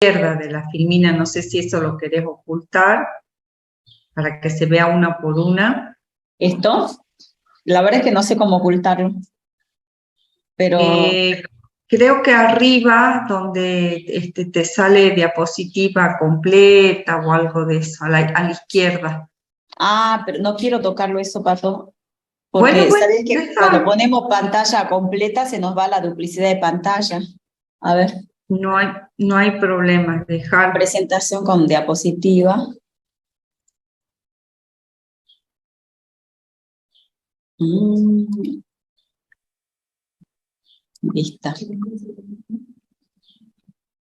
izquierda de la filmina, no sé si eso lo querés ocultar para que se vea una por una. Esto, la verdad es que no sé cómo ocultarlo, pero... Eh, Creo que arriba, donde te sale diapositiva completa o algo de eso, a la izquierda. Ah, pero no quiero tocarlo eso, Pato, Bueno, porque bueno, sabes ya que cuando está. ponemos pantalla completa se nos va la duplicidad de pantalla. A ver, No hay problema, dejar. presentación con diapositiva. Mm, Vista.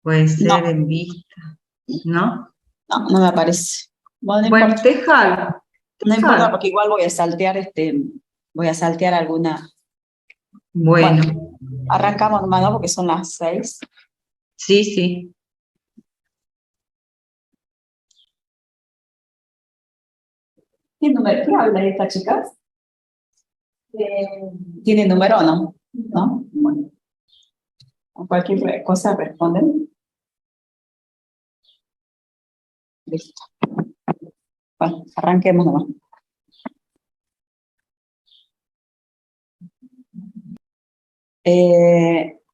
Puede ser No, en vista, ¿no? no, no me aparece. Bueno, no Bueno, importa. déjalo, No importa déjalo. porque igual voy a saltear alguna. Bueno, Bueno, arrancamos nomás, ¿no? Porque son las 6. sí, sí. ¿Qué número? ¿Qué habla esta chica? ¿Tiene número o no? ¿No? Bueno, cualquier cosa responden. Listo. Bueno, arranquemos nomás.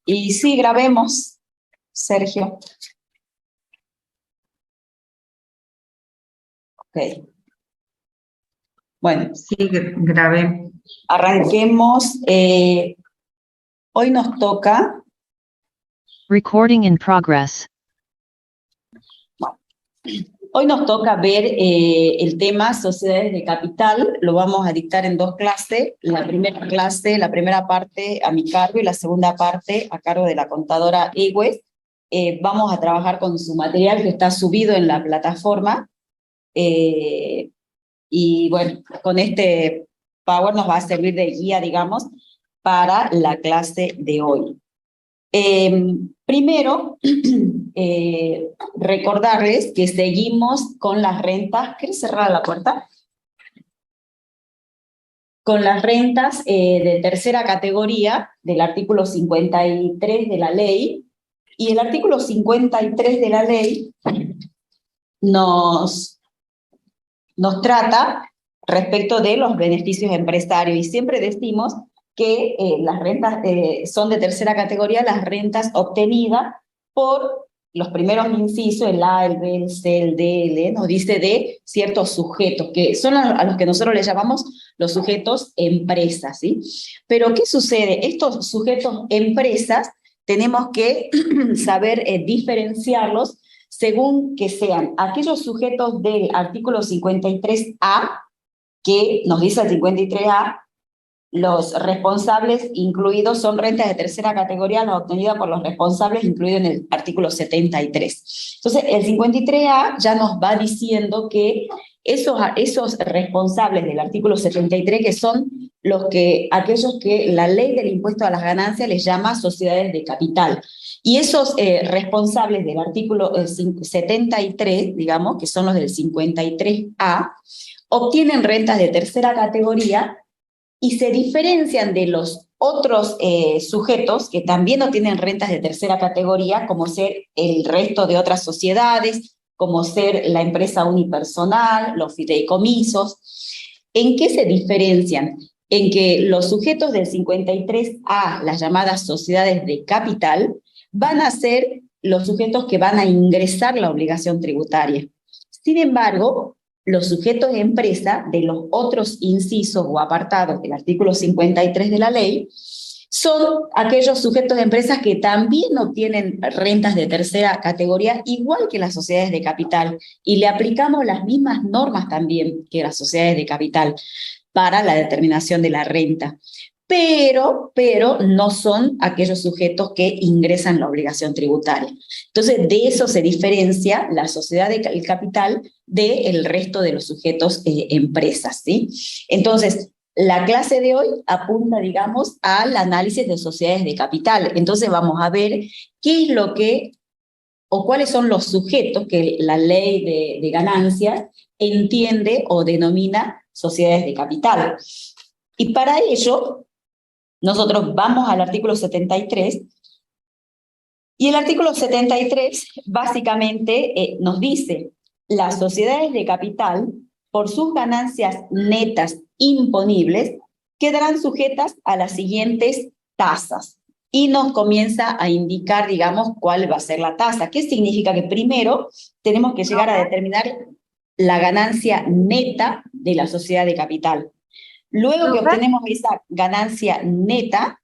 Y sí, grabemos, Sergio. Ok. Bueno, Sí, grabé. arranquemos. Hoy nos toca, Recording in progress. hoy nos toca ver el tema sociedades de capital. Lo vamos a dictar en 2 clases. La primera clase, la primera parte a mi cargo y la segunda parte a cargo de la contadora Egues. Vamos a trabajar con su material que está subido en la plataforma. Y bueno, con este Power nos va a servir de guía, digamos, para la clase de hoy. Primero, recordarles que seguimos con las rentas. ¿Quieres cerrar la puerta? Con las rentas de tercera categoría del artículo 53 de la ley. Y el artículo 53 de la ley nos trata respecto de los beneficios empresarios. Y siempre decimos que las rentas son de tercera categoría, las rentas obtenidas por los primeros incisos, el A, el B, el C, el D, el E, nos dice de ciertos sujetos, que son a los que nosotros le llamamos los sujetos empresas, ¿sí? Pero ¿qué sucede? Estos sujetos empresas tenemos que saber diferenciarlos según que sean aquellos sujetos del artículo 53A, que nos dice el 53A, los responsables incluidos son rentas de tercera categoría, las obtenidas por los responsables incluidos en el artículo 73. Entonces, el 53A ya nos va diciendo que esos responsables del artículo 73, que son aquellos que la ley del impuesto a las ganancias les llama sociedades de capital. Y esos responsables del artículo 73, digamos, que son los del 53A, obtienen rentas de tercera categoría y se diferencian de los otros sujetos que también no tienen rentas de tercera categoría, como ser el resto de otras sociedades, como ser la empresa unipersonal, los fideicomisos. ¿En qué se diferencian? En que los sujetos del 53A, las llamadas sociedades de capital, van a ser los sujetos que van a ingresar la obligación tributaria. Sin embargo, los sujetos de empresa de los otros incisos o apartados del artículo 53 de la ley son aquellos sujetos de empresas que también obtienen rentas de tercera categoría, igual que las sociedades de capital, y le aplicamos las mismas normas también que las sociedades de capital para la determinación de la renta. Pero no son aquellos sujetos que ingresan la obligación tributaria. Entonces, de eso se diferencia la sociedad de capital del resto de los sujetos empresas, ¿sí? Entonces, la clase de hoy apunta, digamos, al análisis de sociedades de capital. Entonces, vamos a ver qué es lo que, o cuáles son los sujetos que la ley de ganancias entiende o denomina sociedades de capital. Y para ello, nosotros vamos al artículo 73 Y el artículo 73 básicamente nos dice, las sociedades de capital, por sus ganancias netas imponibles, quedarán sujetas a las siguientes tasas. Y nos comienza a indicar, digamos, cuál va a ser la tasa. ¿Qué significa? Que primero tenemos que llegar a determinar la ganancia neta de la sociedad de capital. Luego que obtenemos esa ganancia neta,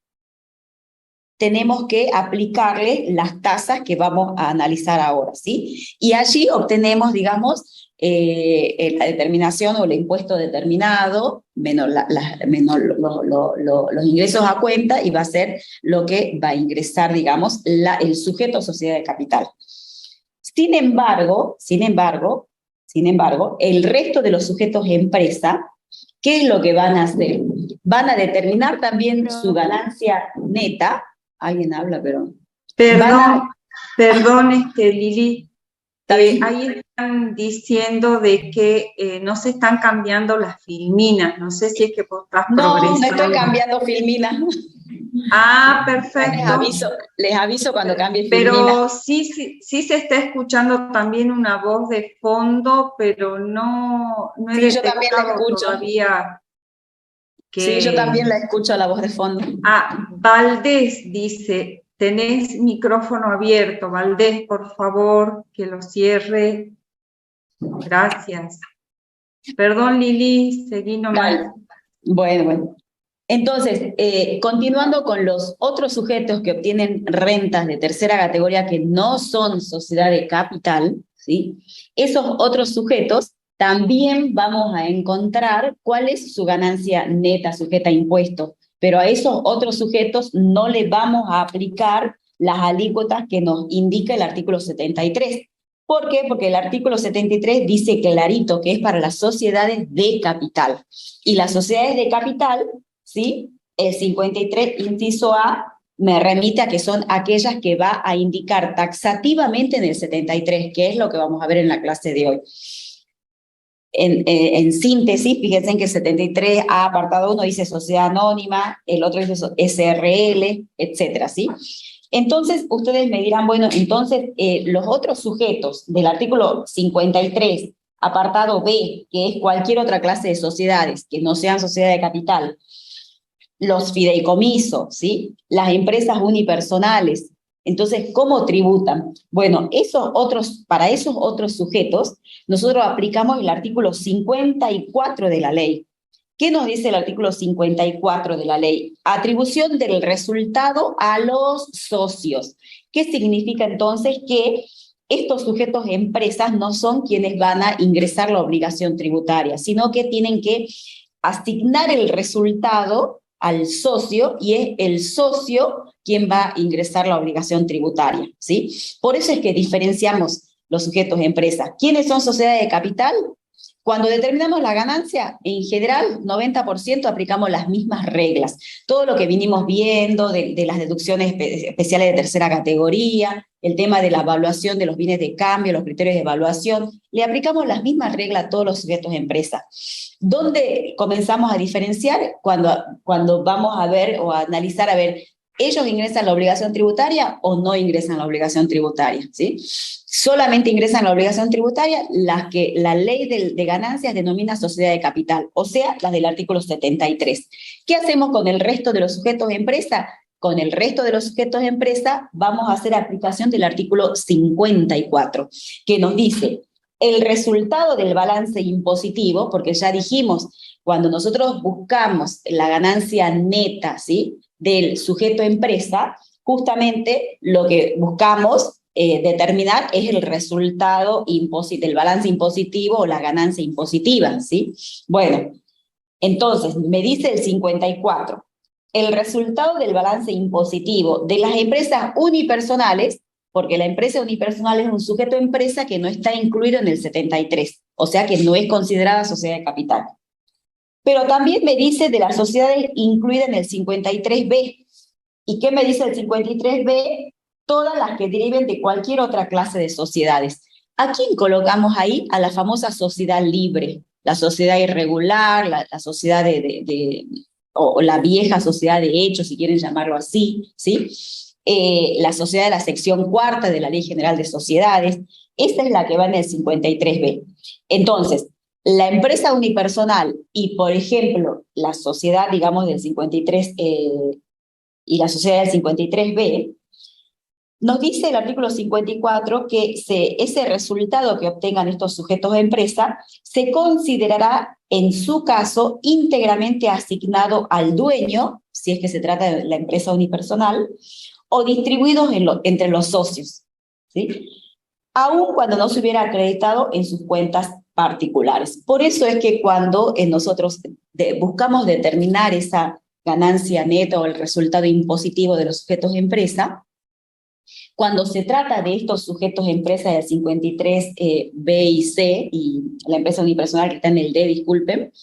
tenemos que aplicarle las tasas que vamos a analizar ahora, ¿sí? Y allí obtenemos, digamos, la determinación o el impuesto determinado, menos, los ingresos a cuenta, y va a ser lo que va a ingresar, digamos, el sujeto sociedad de capital. Sin embargo, el resto de los sujetos empresa, ¿qué es lo que van a hacer? Van a determinar también su ganancia neta. Alguien habla, pero... Perdón, Lili. Ahí están diciendo de que no se están cambiando las filminas. No sé si es que vos estás progresando. No estoy cambiando filmina. Ah, perfecto. Les aviso cuando cambie filmina. Pero sí se está escuchando también una voz de fondo, pero no he yo también la escucho todavía. Sí, yo también la escucho, la voz de fondo. Valdés dice, tenés micrófono abierto. Valdés, por favor, que lo cierre. Gracias. Perdón, Lili, seguí nomás. Bueno. Entonces, continuando con los otros sujetos que obtienen rentas de tercera categoría que no son sociedad de capital, ¿sí? Esos otros sujetos también vamos a encontrar cuál es su ganancia neta sujeta a impuestos, pero a esos otros sujetos no le vamos a aplicar las alícuotas que nos indica el artículo 73. ¿Por qué? Porque el artículo 73 dice clarito que es para las sociedades de capital. Y las sociedades de capital, ¿sí? El 53, inciso A, me remite a que son aquellas que va a indicar taxativamente en el 73, que es lo que vamos a ver en la clase de hoy. En síntesis, fíjense en que el 73A apartado 1 dice sociedad anónima, el otro dice SRL, etcétera, ¿sí? Entonces, ustedes me dirán, bueno, entonces los otros sujetos del artículo 53, apartado B, que es cualquier otra clase de sociedades que no sean sociedad de capital, los fideicomisos, ¿sí? Las empresas unipersonales. Entonces, ¿cómo tributan? Bueno, para esos otros sujetos, nosotros aplicamos el artículo 54 de la ley. ¿Qué nos dice el artículo 54 de la ley? Atribución del resultado a los socios. ¿Qué significa entonces? Que estos sujetos empresas no son quienes van a ingresar la obligación tributaria, sino que tienen que asignar el resultado al socio, y es el socio quien va a ingresar la obligación tributaria, ¿sí? Por eso es que diferenciamos los sujetos empresas. ¿Quiénes son sociedades de capital? Cuando determinamos la ganancia, en general, 90% aplicamos las mismas reglas. Todo lo que vinimos viendo de las deducciones especiales de tercera categoría, el tema de la evaluación de los bienes de cambio, los criterios de evaluación, le aplicamos las mismas reglas a todos los sujetos de empresa. ¿Dónde comenzamos a diferenciar? Cuando vamos a ver o a analizar, a ver, ¿ellos ingresan la obligación tributaria o no ingresan la obligación tributaria? ¿Sí? Solamente ingresan la obligación tributaria las que la ley de ganancias denomina sociedad de capital, o sea, las del artículo 73. ¿Qué hacemos con el resto de los sujetos de empresa? Con el resto de los sujetos de empresa vamos a hacer aplicación del artículo 54, que nos dice el resultado del balance impositivo, porque ya dijimos, cuando nosotros buscamos la ganancia neta, ¿sí?, del sujeto empresa, justamente lo que buscamos determinar es el resultado del balance impositivo o la ganancia impositiva, ¿sí? Bueno, entonces, me dice el 54, el resultado del balance impositivo de las empresas unipersonales, porque la empresa unipersonal es un sujeto empresa que no está incluido en el 73, o sea que no es considerada sociedad de capital. Pero también me dice de las sociedades incluidas en el 53B. ¿Y qué me dice el 53B? Todas las que deriven de cualquier otra clase de sociedades. ¿A quién colocamos ahí? A la famosa sociedad libre, la sociedad irregular, la sociedad o la vieja sociedad de hecho, si quieren llamarlo así, ¿sí? la sociedad de la sección cuarta de la Ley General de Sociedades. Esta es la que va en el 53B. Entonces, la empresa unipersonal y, por ejemplo, la sociedad, digamos, del 53 y la sociedad del 53B, nos dice el artículo 54 que ese resultado que obtengan estos sujetos de empresa se considerará, en su caso, íntegramente asignado al dueño, si es que se trata de la empresa unipersonal, o distribuidos entre los socios, ¿sí? Aun cuando no se hubiera acreditado en sus cuentas particulares. Por eso es que cuando nosotros buscamos determinar esa ganancia neta o el resultado impositivo de los sujetos de empresa, cuando se trata de estos sujetos de empresa del 53 B y C, y la empresa unipersonal que está en el D, disculpen,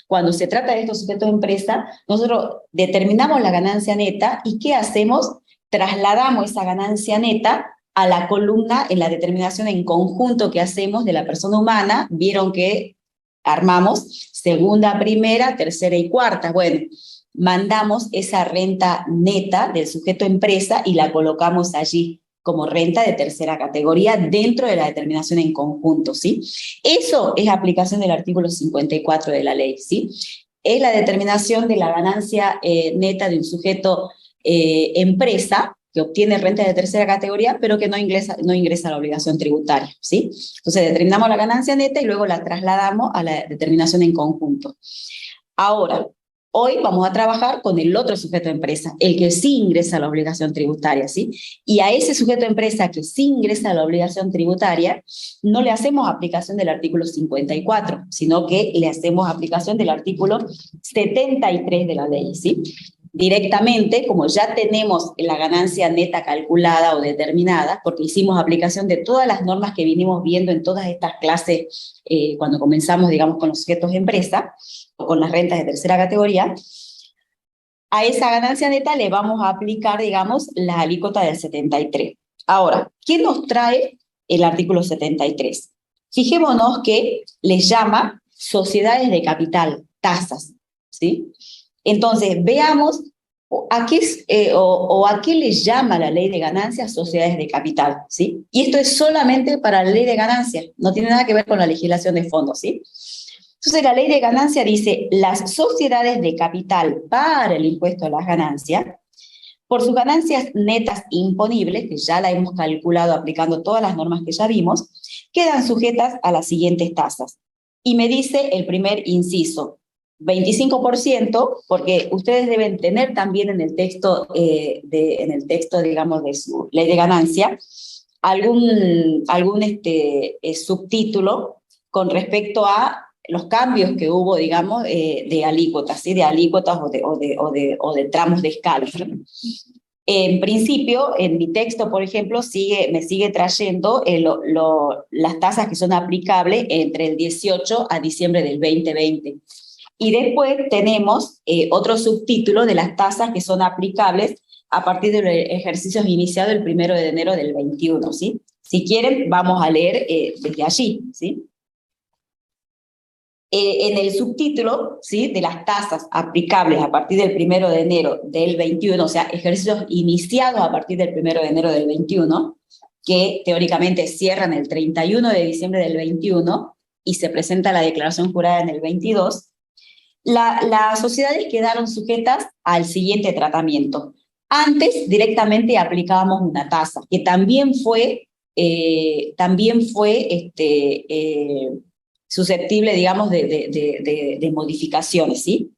cuando se trata de estos sujetos de empresa, nosotros determinamos la ganancia neta y ¿qué hacemos? Trasladamos esa ganancia neta a la columna en la determinación en conjunto que hacemos de la persona humana. Vieron que armamos segunda, primera, tercera y cuarta. Bueno, mandamos esa renta neta del sujeto empresa y la colocamos allí como renta de tercera categoría dentro de la determinación en conjunto, ¿sí? Eso es aplicación del artículo 54 de la ley, ¿sí? Es la determinación de la ganancia neta de un sujeto empresa que obtiene renta de tercera categoría, pero que no ingresa a la obligación tributaria, ¿sí? Entonces determinamos la ganancia neta y luego la trasladamos a la determinación en conjunto. Ahora, hoy vamos a trabajar con el otro sujeto de empresa, el que sí ingresa a la obligación tributaria, ¿sí? Y a ese sujeto de empresa que sí ingresa a la obligación tributaria, no le hacemos aplicación del artículo 54, sino que le hacemos aplicación del artículo 73 de la ley, ¿sí? Directamente, como ya tenemos la ganancia neta calculada o determinada, porque hicimos aplicación de todas las normas que vinimos viendo en todas estas clases cuando comenzamos, digamos, con los sujetos de empresa, o con las rentas de tercera categoría, a esa ganancia neta le vamos a aplicar, digamos, la alícuota del 73. Ahora, ¿qué nos trae el artículo 73? Fijémonos que les llama sociedades de capital, tasas, ¿sí? Entonces, veamos a qué les llama la ley de ganancias sociedades de capital, ¿sí? Y esto es solamente para la ley de ganancias, no tiene nada que ver con la legislación de fondos, ¿sí? Entonces, la ley de ganancia dice, las sociedades de capital para el impuesto a las ganancias, por sus ganancias netas imponibles, que ya la hemos calculado aplicando todas las normas que ya vimos, quedan sujetas a las siguientes tasas. Y me dice el primer inciso, 25%, porque ustedes deben tener también en el texto, digamos, de su ley de ganancia, algún subtítulo con respecto a los cambios que hubo, digamos, de alícuotas, ¿sí? De alícuotas o de tramos de escala. En principio, en mi texto, por ejemplo, me sigue trayendo las tasas que son aplicables entre el 18 a diciembre del 2020. Y después tenemos otro subtítulo de las tasas que son aplicables a partir de los ejercicios iniciados el 1 de enero del 21, ¿sí? Si quieren, vamos a leer desde allí, ¿sí? En el subtítulo, ¿sí?, de las tasas aplicables a partir del 1 de enero del 21, o sea, ejercicios iniciados a partir del 1 de enero del 21, que teóricamente cierran el 31 de diciembre del 21 y se presenta la declaración jurada en el 22, las sociedades quedaron sujetas al siguiente tratamiento. Antes directamente aplicábamos una tasa, que también fue susceptible, digamos, de modificaciones, ¿sí?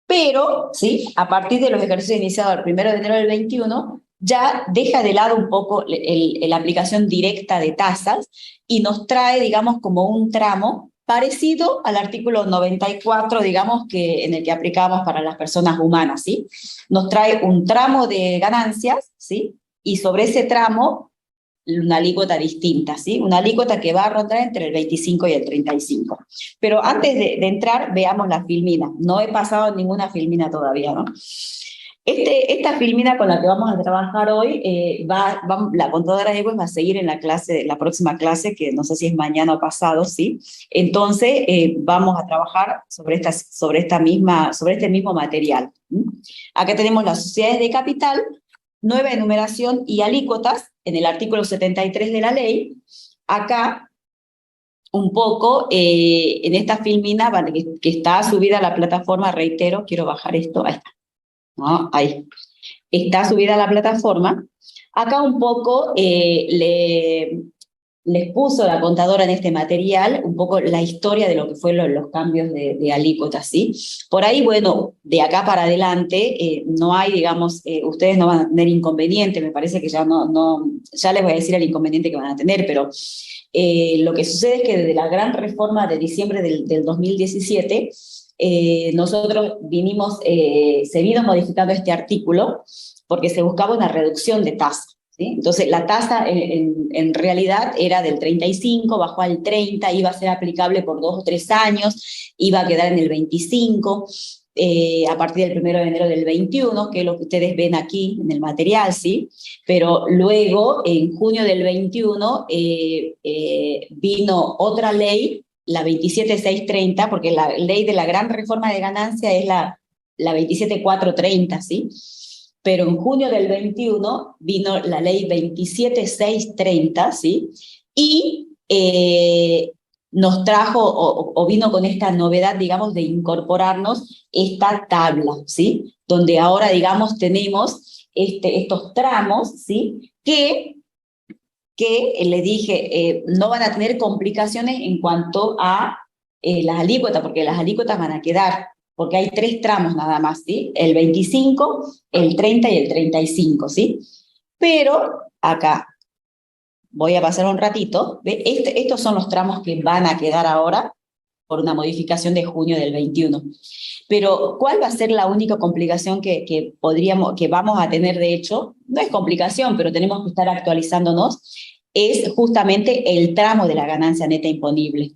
Pero, ¿sí?, a partir de los ejercicios iniciados el 1 de enero del 21, ya deja de lado un poco la aplicación directa de tasas y nos trae, digamos, como un tramo parecido al artículo 94, digamos, en el que aplicamos para las personas humanas, ¿sí? Nos trae un tramo de ganancias, ¿sí? Y sobre ese tramo, una alícuota distinta, ¿sí? Una alícuota que va a rondar entre el 25 y el 35. Pero antes de entrar, veamos la filmina. No he pasado ninguna filmina todavía, ¿no? Esta filmina con la que vamos a trabajar hoy, la contadora Egues va a seguir en la próxima clase, que no sé si es mañana o pasado, ¿sí? Entonces, vamos a trabajar sobre este mismo material. Acá tenemos las sociedades de capital, nueva enumeración y alícuotas en el artículo 73 de la ley. Acá, un poco, en esta filmina, vale, que está subida a la plataforma, reitero, quiero bajar esto, ahí está, ¿no? Ahí. Está subida a la plataforma. Acá un poco les puso la contadora en este material un poco la historia de lo que fueron los cambios de alícuotas, ¿sí? Por ahí, bueno, de acá para adelante no hay, digamos, ustedes no van a tener inconveniente, me parece que ya ya les voy a decir el inconveniente que van a tener, pero lo que sucede es que desde la gran reforma de diciembre del 2017, nosotros se vino modificando este artículo porque se buscaba una reducción de tasa. ¿Sí? Entonces, la tasa en realidad era del 35, bajó al 30, iba a ser aplicable por 2 o 3 años, iba a quedar en el 25, a partir del 1 de enero del 21, que es lo que ustedes ven aquí en el material, ¿sí? Pero luego, en junio del 21, vino otra ley, la 27630, porque la ley de la gran reforma de ganancia es la 27430, ¿sí? Pero en junio del 21 vino la ley 27630, ¿sí? Y nos trajo, o vino con esta novedad, digamos, de incorporarnos esta tabla, ¿sí? Donde ahora, digamos, tenemos estos tramos, ¿sí? Que le dije, no van a tener complicaciones en cuanto a las alícuotas, porque las alícuotas van a quedar, porque hay 3 tramos nada más, ¿sí? El 25, el 30 y el 35, ¿sí? Pero acá, voy a pasar un ratito, ¿ve? Estos son los tramos que van a quedar ahora por una modificación de junio del 21. Pero, ¿cuál va a ser la única complicación que vamos a tener, de hecho? No es complicación, pero tenemos que estar actualizándonos, es justamente el tramo de la ganancia neta imponible.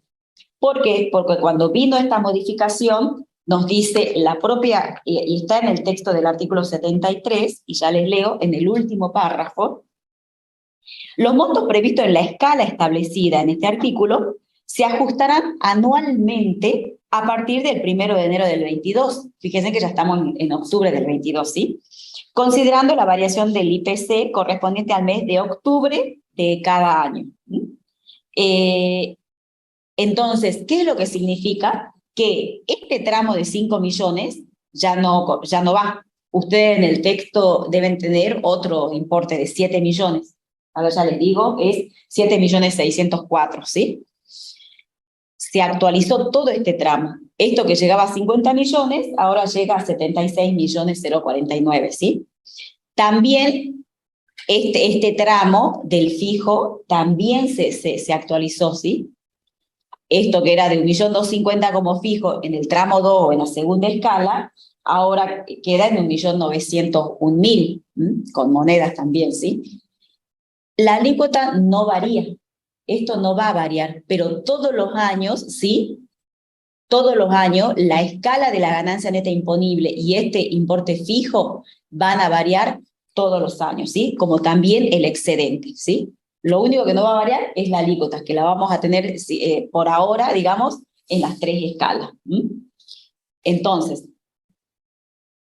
¿Por qué? Porque cuando vino esta modificación, nos dice la propia, y está en el texto del artículo 73, y ya les leo en el último párrafo, los montos previstos en la escala establecida en este artículo se ajustarán anualmente a partir del 1 de enero del 22. Fíjense que ya estamos en octubre del 22, ¿sí? Considerando la variación del IPC correspondiente al mes de octubre de cada año. Entonces, ¿qué es lo que significa? Que este tramo de 5 millones ya no va. Ustedes en el texto deben tener otro importe de 7 millones. A ver, ya les digo, es 7.604.000, ¿sí? Se actualizó todo este tramo. Esto que llegaba a 50 millones, ahora llega a 76.049.000, ¿sí? También este tramo del fijo también se actualizó, ¿sí? Esto que era de 1.250.000 como fijo en el tramo 2 o en la segunda escala, ahora queda en 1.901.000, con monedas también, ¿sí? La alícuota no varía, esto no va a variar, pero todos los años, ¿sí? Todos los años la escala de la ganancia neta imponible y este importe fijo van a variar todos los años, ¿sí? Como también el excedente, ¿sí? Lo único que no va a variar es la alícuota, que la vamos a tener por ahora, digamos, en las 3 escalas. Entonces,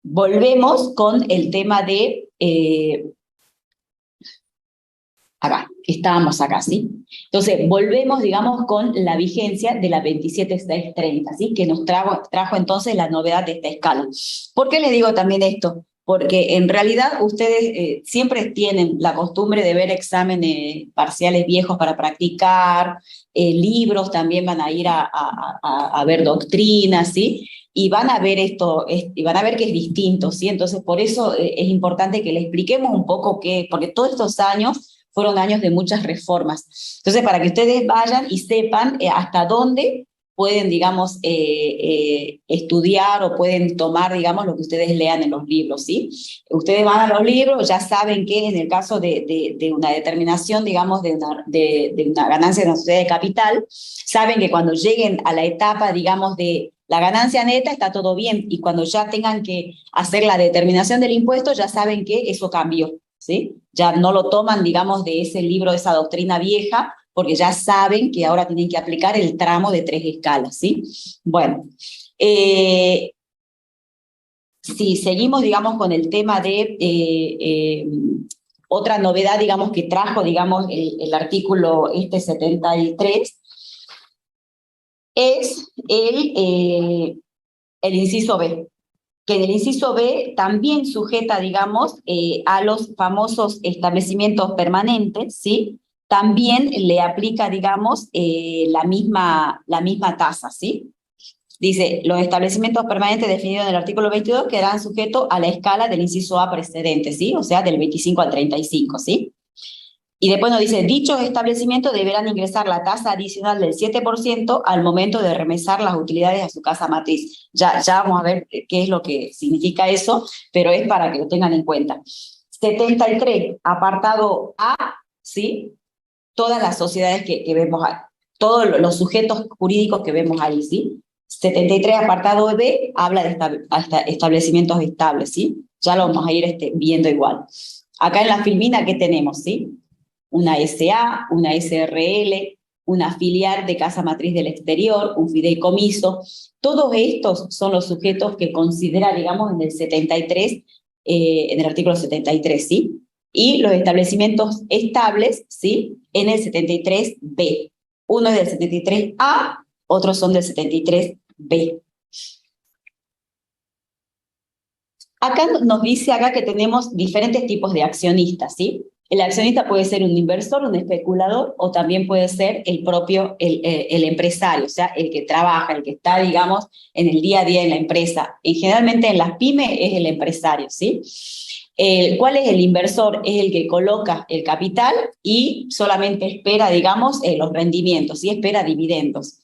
volvemos con el tema de... acá, estábamos acá, ¿sí? Entonces, volvemos, digamos, con la vigencia de la 27630, ¿sí? Que nos trajo entonces la novedad de esta escala. ¿Por qué les digo también esto? Porque en realidad ustedes siempre tienen la costumbre de ver exámenes parciales viejos para practicar, libros también van a ir a ver doctrinas, ¿sí? Y van a ver esto, y van a ver que es distinto, ¿sí? Entonces, por eso es importante que le expliquemos un poco porque todos estos años fueron años de muchas reformas. Entonces, para que ustedes vayan y sepan hasta dónde pueden, digamos, estudiar o pueden tomar, digamos, lo que ustedes lean en los libros, ¿sí? Ustedes van a los libros, ya saben que en el caso de una determinación, digamos, de una ganancia de una sociedad de capital, saben que cuando lleguen a la etapa, digamos, de la ganancia neta está todo bien, y cuando ya tengan que hacer la determinación del impuesto, ya saben que eso cambió, ¿sí? Ya no lo toman, digamos, de ese libro, de esa doctrina vieja, porque ya saben que ahora tienen que aplicar el tramo de 3 escalas, ¿sí? Bueno, si seguimos, digamos, con el tema de otra novedad, digamos, que trajo, digamos, el artículo 73, es el inciso B, que en el inciso B también sujeta, digamos, a los famosos establecimientos permanentes, ¿sí? También le aplica, digamos, la misma tasa, ¿sí? Dice, los establecimientos permanentes definidos en el artículo 22 quedarán sujetos a la escala del inciso A precedente, ¿sí? O sea, del 25 al 35, ¿sí? Y después nos dice, dichos establecimientos deberán ingresar la tasa adicional del 7% al momento de remesar las utilidades a su casa matriz. Ya vamos a ver qué es lo que significa eso, pero es para que lo tengan en cuenta. 73, apartado A, ¿sí? Todas las sociedades que vemos ahí, todos los sujetos jurídicos que vemos ahí, ¿sí? 73, apartado B, habla de establecimientos estables, ¿sí? Ya lo vamos a ir viendo igual. Acá en la filmina, ¿qué tenemos, sí? Una SA, una SRL, una filial de casa matriz del exterior, un fideicomiso. Todos estos son los sujetos que considera, digamos, en el 73, en el artículo 73, ¿sí? Y los establecimientos estables, ¿sí? En el 73B. Uno es del 73A, otros son del 73B. Acá nos dice acá que tenemos diferentes tipos de accionistas, ¿sí? El accionista puede ser un inversor, un especulador, o también puede ser el propio, el empresario, o sea, el que trabaja, el que está, digamos, en el día a día en la empresa. Y generalmente en las pymes es el empresario, ¿sí? ¿Cuál es el inversor? Es el que coloca el capital y solamente espera, digamos, los rendimientos, ¿sí? Espera dividendos.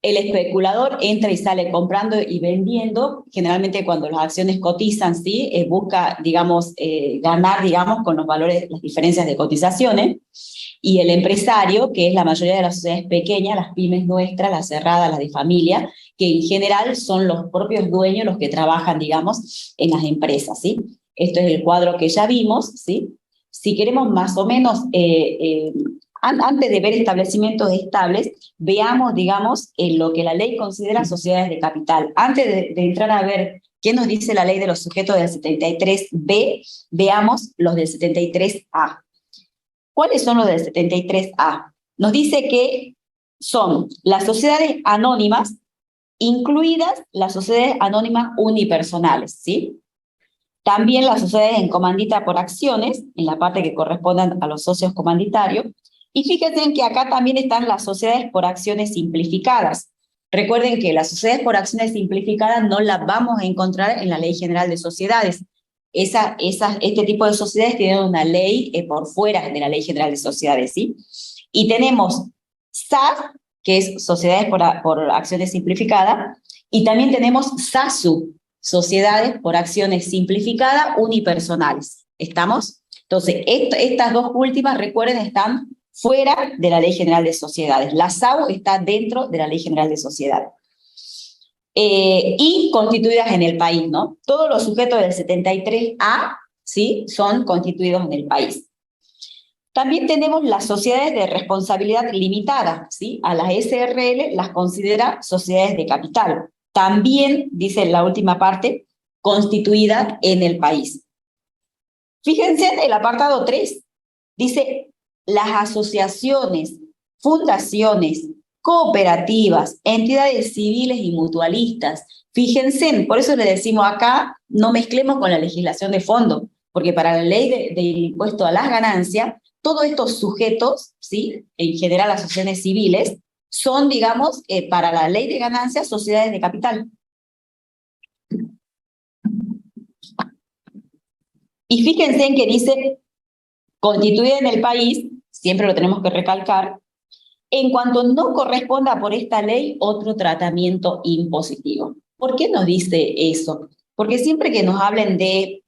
El especulador entra y sale comprando y vendiendo, generalmente cuando las acciones cotizan, ¿sí? Busca, digamos, ganar, digamos, con los valores, las diferencias de cotizaciones. Y el empresario, que es la mayoría de las sociedades pequeñas, las pymes nuestras, las cerradas, las de familia, que en general son los propios dueños los que trabajan, digamos, en las empresas, ¿sí? Esto es el cuadro que ya vimos, ¿sí? Si queremos más o menos, antes de ver establecimientos estables, veamos, digamos, lo que la ley considera sociedades de capital. Antes de entrar a ver qué nos dice la ley de los sujetos del 73B, veamos los del 73A. ¿Cuáles son los del 73A? Nos dice que son las sociedades anónimas, incluidas las sociedades anónimas unipersonales, ¿sí? También las sociedades en comandita por acciones, en la parte que correspondan a los socios comanditarios. Y fíjense en que acá también están las sociedades por acciones simplificadas. Recuerden que las sociedades por acciones simplificadas no las vamos a encontrar en la Ley General de Sociedades. Este tipo de sociedades tienen una ley por fuera de la Ley General de Sociedades, ¿sí? Y tenemos SAS, que es Sociedades por Acciones Simplificadas, y también tenemos SASU, Sociedades por Acciones Simplificadas Unipersonales. ¿Estamos? Entonces, estas dos últimas, recuerden, están fuera de la Ley General de Sociedades. La SAU está dentro de la Ley General de Sociedades. Y constituidas en el país, ¿no? Todos los sujetos del 73A, ¿sí? Son constituidos en el país. También tenemos las sociedades de responsabilidad limitada, ¿sí? A las SRL las considera sociedades de capital. También, dice la última parte, constituida en el país. Fíjense en el apartado 3, dice, las asociaciones, fundaciones, cooperativas, entidades civiles y mutualistas. Fíjense, por eso le decimos acá, no mezclemos con la legislación de fondo, porque para la ley del impuesto a las ganancias, todos estos sujetos, ¿sí? En general las asociaciones civiles, son, digamos, para la ley de ganancias, sociedades de capital. Y fíjense en que dice, constituida en el país, siempre lo tenemos que recalcar, en cuanto no corresponda por esta ley otro tratamiento impositivo. ¿Por qué nos dice eso? Porque siempre que nos hablen de,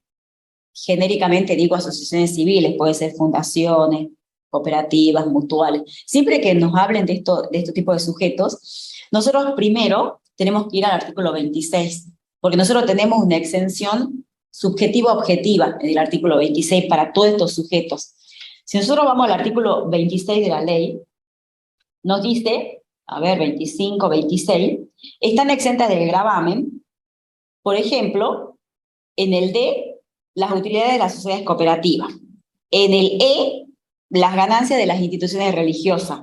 genéricamente digo asociaciones civiles, puede ser fundaciones, cooperativas, mutuales, siempre que nos hablen de estos tipos de sujetos, nosotros primero tenemos que ir al artículo 26, porque nosotros tenemos una exención subjetiva-objetiva en el artículo 26 para todos estos sujetos. Si nosotros vamos al artículo 26 de la ley, nos dice, a ver, 25, 26, están exentas del gravamen, por ejemplo, En el D, las utilidades de las sociedades cooperativas. En el E, las ganancias de las instituciones religiosas.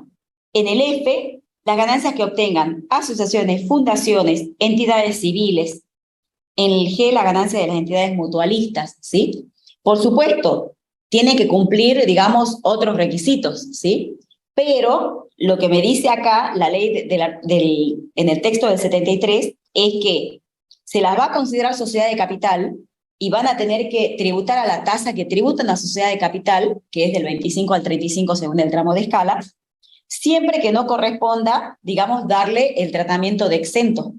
En el F, las ganancias que obtengan asociaciones, fundaciones, entidades civiles. En el G, la ganancia de las entidades mutualistas, ¿sí? Por supuesto, tiene que cumplir, digamos, otros requisitos, ¿sí? Pero lo que me dice acá la ley en el texto del 73 es que se las va a considerar sociedad de capital y van a tener que tributar a la tasa que tributan la sociedad de capital, que es del 25 al 35 según el tramo de escala, siempre que no corresponda, digamos, darle el tratamiento de exento.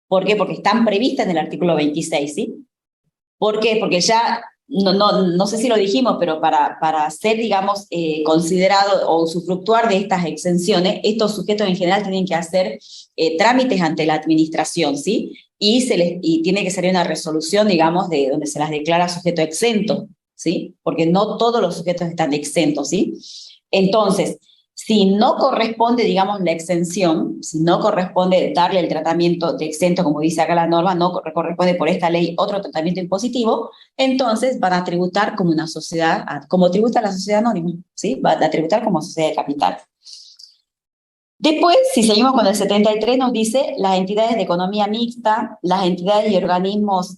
¿Por qué? Porque están previstas en el artículo 26, ¿sí? ¿Por qué? Porque ya, no sé si lo dijimos, pero para ser, digamos, considerado o usufructuar de estas exenciones, estos sujetos en general tienen que hacer trámites ante la administración, ¿sí? Y tiene que salir una resolución, digamos, de donde se las declara sujeto exento, ¿sí? Porque no todos los sujetos están exentos, ¿sí? Entonces, si no corresponde, digamos, la exención, si no corresponde darle el tratamiento de exento, como dice acá la norma, no corresponde por esta ley otro tratamiento impositivo, entonces van a tributar como una sociedad, como tributa la sociedad anónima, ¿sí? Van a tributar como sociedad de capital. Después, si seguimos con el 73, nos dice las entidades de economía mixta, las entidades y organismos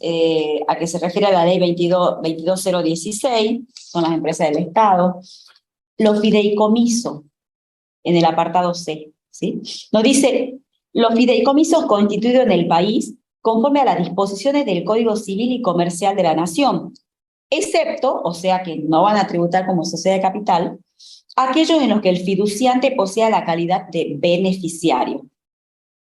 a que se refiere la ley 22016, son las empresas del Estado, los fideicomisos, en el apartado C, ¿sí? Nos dice, los fideicomisos constituidos en el país conforme a las disposiciones del Código Civil y Comercial de la Nación, excepto, o sea que no van a tributar como sociedad de capital, aquellos en los que el fiduciante posea la calidad de beneficiario,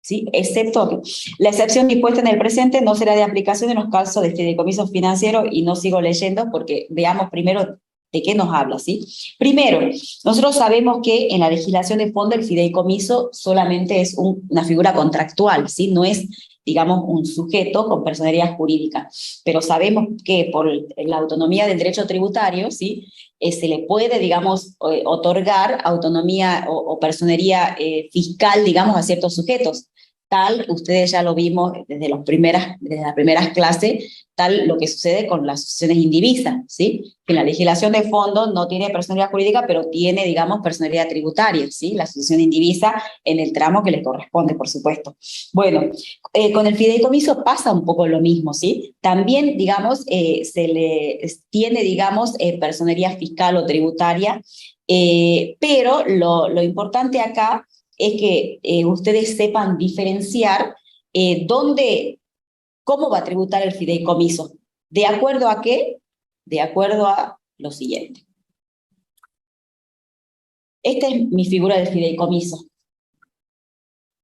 ¿sí? Excepto que la excepción dispuesta en el presente no será de aplicación en los casos de fideicomisos financieros, y no sigo leyendo porque veamos primero de qué nos habla, ¿sí? Primero, nosotros sabemos que en la legislación de fondo el fideicomiso solamente es una figura contractual, ¿sí? No es, digamos, un sujeto con personería jurídica, pero sabemos que por la autonomía del derecho tributario, ¿sí? Se le puede, digamos, otorgar autonomía o personería fiscal, digamos, a ciertos sujetos. Tal, ustedes ya lo vimos desde las primeras clases, tal lo que sucede con las asociaciones indivisas, ¿sí? Que la legislación de fondo no tiene personalidad jurídica, pero tiene, digamos, personalidad tributaria, ¿sí? La asociación indivisa en el tramo que le corresponde, por supuesto. Bueno, con el fideicomiso pasa un poco lo mismo, ¿sí? También, digamos, se le tiene, digamos, personería fiscal o tributaria, pero lo importante acá es que ustedes sepan diferenciar cómo va a tributar el fideicomiso. ¿De acuerdo a qué? De acuerdo a lo siguiente. Esta es mi figura del fideicomiso.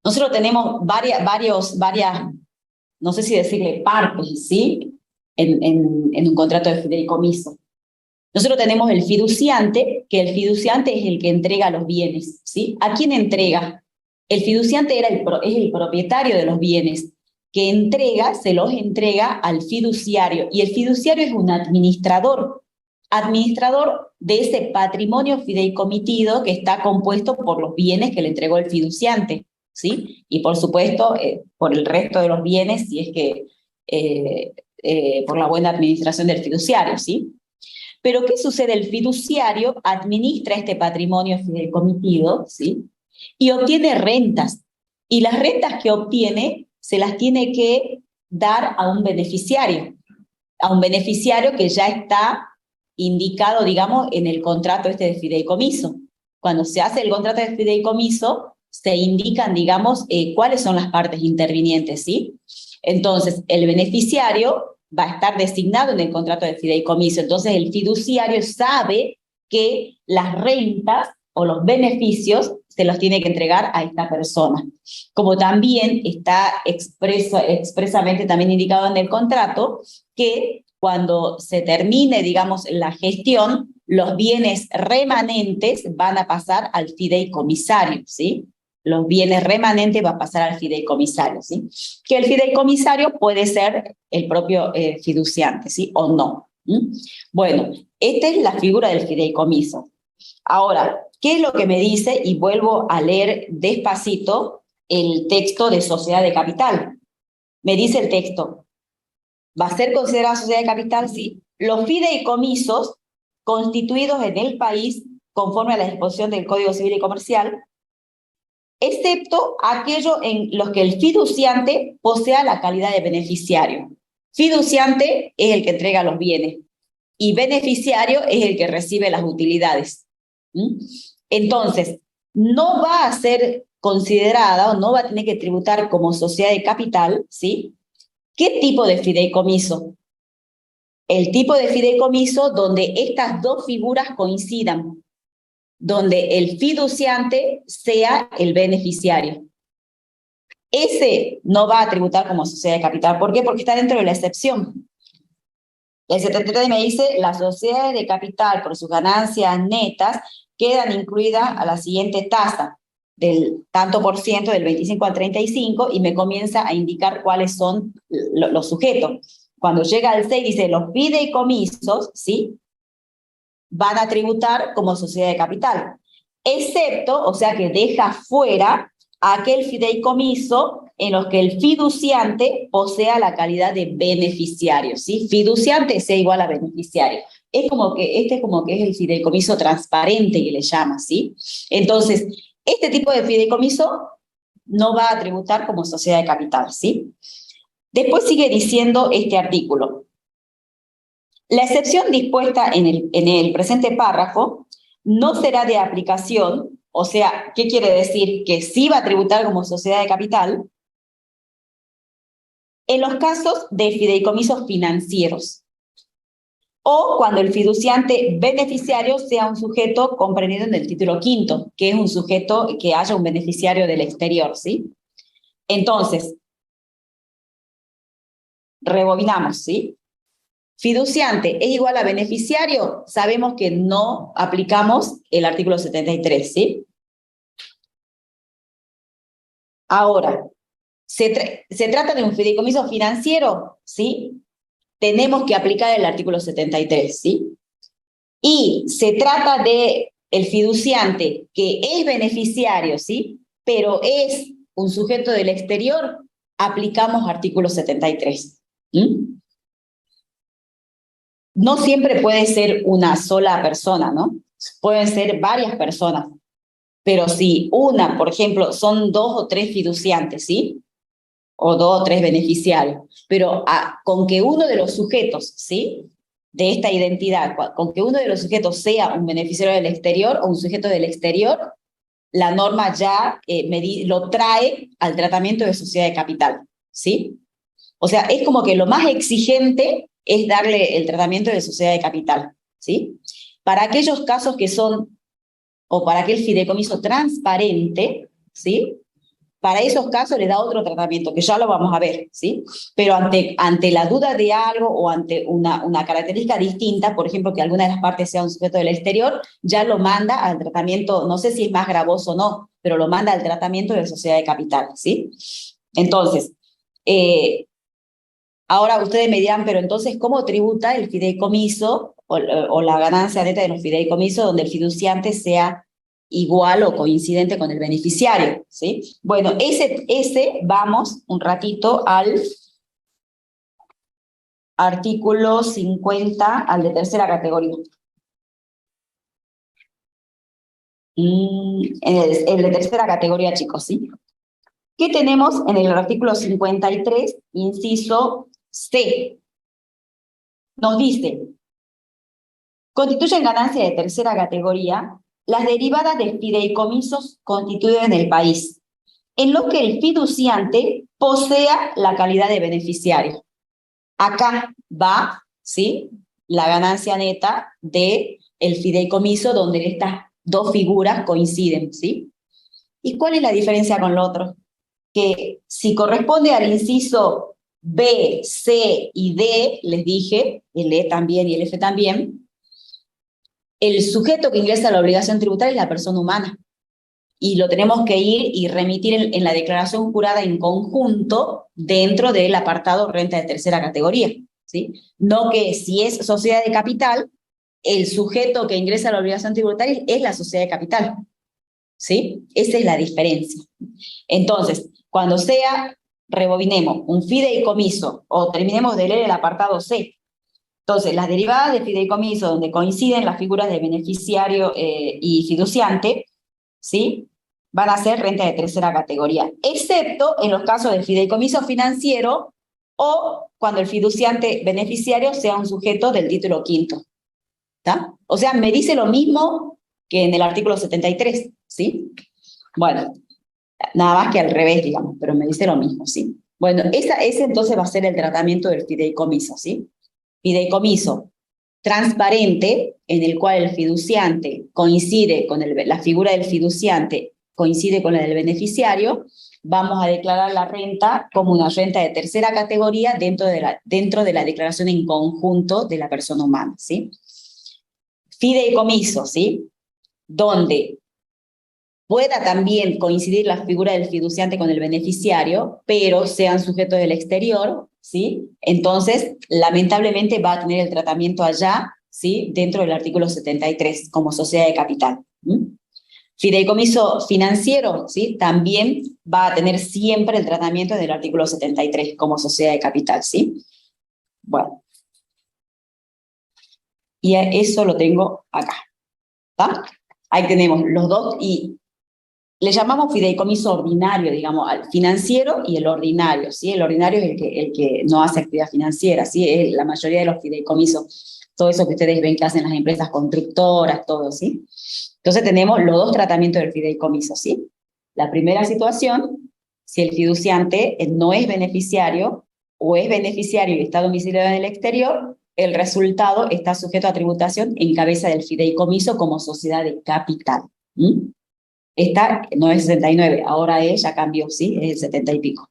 Nosotros tenemos varias, no sé si decirle partes, ¿sí? En un contrato de fideicomiso. Nosotros tenemos el fiduciante, que el fiduciante es el que entrega los bienes, ¿sí? ¿A quién entrega? El fiduciante es el propietario de los bienes, que se los entrega al fiduciario, y el fiduciario es un administrador de ese patrimonio fideicomitido que está compuesto por los bienes que le entregó el fiduciante, ¿sí? Y por supuesto, por el resto de los bienes, si es que por la buena administración del fiduciario, ¿sí? Pero ¿qué sucede? El fiduciario administra este patrimonio fideicomitido, ¿sí? Y obtiene rentas. Y las rentas que obtiene se las tiene que dar a un beneficiario que ya está indicado, digamos, en el contrato de fideicomiso. Cuando se hace el contrato de fideicomiso, se indican, digamos, cuáles son las partes intervinientes, ¿sí? Entonces, el beneficiario va a estar designado en el contrato de fideicomiso. Entonces, el fiduciario sabe que las rentas o los beneficios se los tiene que entregar a esta persona. Como también está expresamente también indicado en el contrato que cuando se termine, digamos, la gestión, los bienes remanentes van a pasar al fideicomisario, ¿sí? Los bienes remanentes van a pasar al fideicomisario, ¿sí? Que el fideicomisario puede ser el propio fiduciante, ¿sí? O no. ¿Mm? Bueno, esta es la figura del fideicomiso. Ahora, ¿qué es lo que me dice? Y vuelvo a leer despacito el texto de sociedad de capital. Me dice el texto: va a ser considerada sociedad de capital, sí, los fideicomisos constituidos en el país conforme a la disposición del Código Civil y Comercial, excepto aquello en los que el fiduciante posea la calidad de beneficiario. Fiduciante es el que entrega los bienes y beneficiario es el que recibe las utilidades. Entonces, no va a ser considerada o no va a tener que tributar como sociedad de capital, ¿sí? ¿Qué tipo de fideicomiso? El tipo de fideicomiso donde estas dos figuras coincidan, donde el fiduciante sea el beneficiario. Ese no va a tributar como sociedad de capital. ¿Por qué? Porque está dentro de la excepción. El 73 me dice, las sociedades de capital por sus ganancias netas quedan incluidas a la siguiente tasa, del tanto por ciento, del 25 al 35, y me comienza a indicar cuáles son los sujetos. Cuando llega al 6 dice, los fideicomisos, ¿sí?, van a tributar como sociedad de capital, excepto, o sea que deja fuera aquel fideicomiso en los que el fiduciante posea la calidad de beneficiario, ¿sí? Fiduciante sea igual a beneficiario. Es como que, este es como que es el fideicomiso transparente que le llama, ¿sí? Entonces, este tipo de fideicomiso no va a tributar como sociedad de capital, ¿sí? Después sigue diciendo este artículo. La excepción dispuesta en el presente párrafo no será de aplicación, o sea, ¿qué quiere decir? Que sí va a tributar como sociedad de capital en los casos de fideicomisos financieros o cuando el fiduciante beneficiario sea un sujeto comprendido en el título quinto, que es un sujeto que haya un beneficiario del exterior, ¿sí? Entonces, rebobinamos, ¿sí? Fiduciante es igual a beneficiario, sabemos que no aplicamos el artículo 73, ¿sí? Ahora, se trata de un fideicomiso financiero, ¿sí? Tenemos que aplicar el artículo 73, ¿sí? Y se trata de el fiduciante que es beneficiario, ¿sí? Pero es un sujeto del exterior, aplicamos artículo 73. No siempre puede ser una sola persona, ¿no? Pueden ser varias personas. Pero si una, por ejemplo, son 2 o 3 fiduciantes, ¿sí? O 2 o 3 beneficiarios, pero con que uno de los sujetos, ¿sí?, de esta identidad, con que uno de los sujetos sea un beneficiario del exterior o un sujeto del exterior, la norma ya lo trae al tratamiento de sociedad de capital, ¿sí? O sea, es como que lo más exigente es darle el tratamiento de sociedad de capital, ¿sí? Para aquellos casos que son, o para aquel fideicomiso transparente, ¿sí?, para esos casos le da otro tratamiento, que ya lo vamos a ver, ¿sí? Pero ante la duda de algo o ante una característica distinta, por ejemplo, que alguna de las partes sea un sujeto del exterior, ya lo manda al tratamiento, no sé si es más gravoso o no, pero lo manda al tratamiento de sociedad de capital, ¿sí? Entonces, ahora ustedes me dirán, pero entonces, ¿cómo tributa el fideicomiso o la ganancia neta de los fideicomisos donde el fiduciante sea igual o coincidente con el beneficiario, ¿sí? Bueno, vamos un ratito al artículo 50, al de tercera categoría. El de tercera categoría, chicos, ¿sí? ¿Qué tenemos en el artículo 53, inciso C? Nos dice, constituyen ganancia de tercera categoría las derivadas de fideicomisos constituidos en el país, en lo que el fiduciante posea la calidad de beneficiario. Acá va, ¿sí?, la ganancia neta del fideicomiso donde estas dos figuras coinciden, ¿sí? ¿Y cuál es la diferencia con lo otro? Que si corresponde al inciso B, C y D, les dije, el E también y el F también, el sujeto que ingresa a la obligación tributaria es la persona humana. Y lo tenemos que ir y remitir en la declaración jurada en conjunto dentro del apartado renta de tercera categoría, ¿sí? No que si es sociedad de capital, el sujeto que ingresa a la obligación tributaria es la sociedad de capital, ¿sí? Esa es la diferencia. Entonces, cuando sea rebobinemos, un fideicomiso, o terminemos de leer el apartado C. Entonces, las derivadas de fideicomiso, donde coinciden las figuras de beneficiario y fiduciante, ¿sí?, van a ser renta de tercera categoría, excepto en los casos de fideicomiso financiero o cuando el fiduciante beneficiario sea un sujeto del título quinto. ¿Está? O sea, me dice lo mismo que en el artículo 73, ¿sí? Bueno, nada más que al revés, digamos, pero me dice lo mismo, ¿sí? Bueno, ese entonces va a ser el tratamiento del fideicomiso, ¿sí? Fideicomiso transparente, en el cual el fiduciante coincide con la figura del fiduciante, coincide con la del beneficiario, vamos a declarar la renta como una renta de tercera categoría dentro de la declaración en conjunto de la persona humana, ¿sí? Fideicomiso, ¿sí?, donde pueda también coincidir la figura del fiduciante con el beneficiario, pero sean sujetos del exterior, ¿sí? Entonces, lamentablemente va a tener el tratamiento allá, ¿sí?, dentro del artículo 73, como sociedad de capital. Fideicomiso financiero, ¿sí?, también va a tener siempre el tratamiento del artículo 73, como sociedad de capital, ¿sí? Bueno. Y eso lo tengo acá, ¿está? Ahí tenemos los dos, y le llamamos fideicomiso ordinario, digamos, al financiero y el ordinario, ¿sí? El ordinario es el que no hace actividad financiera, ¿sí? Es la mayoría de los fideicomisos, todo eso que ustedes ven que hacen las empresas constructoras, todo, ¿sí? Entonces tenemos los dos tratamientos del fideicomiso, ¿sí? La primera situación, si el fiduciante no es beneficiario o es beneficiario y está domiciliado en el exterior, el resultado está sujeto a tributación en cabeza del fideicomiso como sociedad de capital. Esta no es 69, ahora ya cambió, ¿sí? Es el 70 y pico.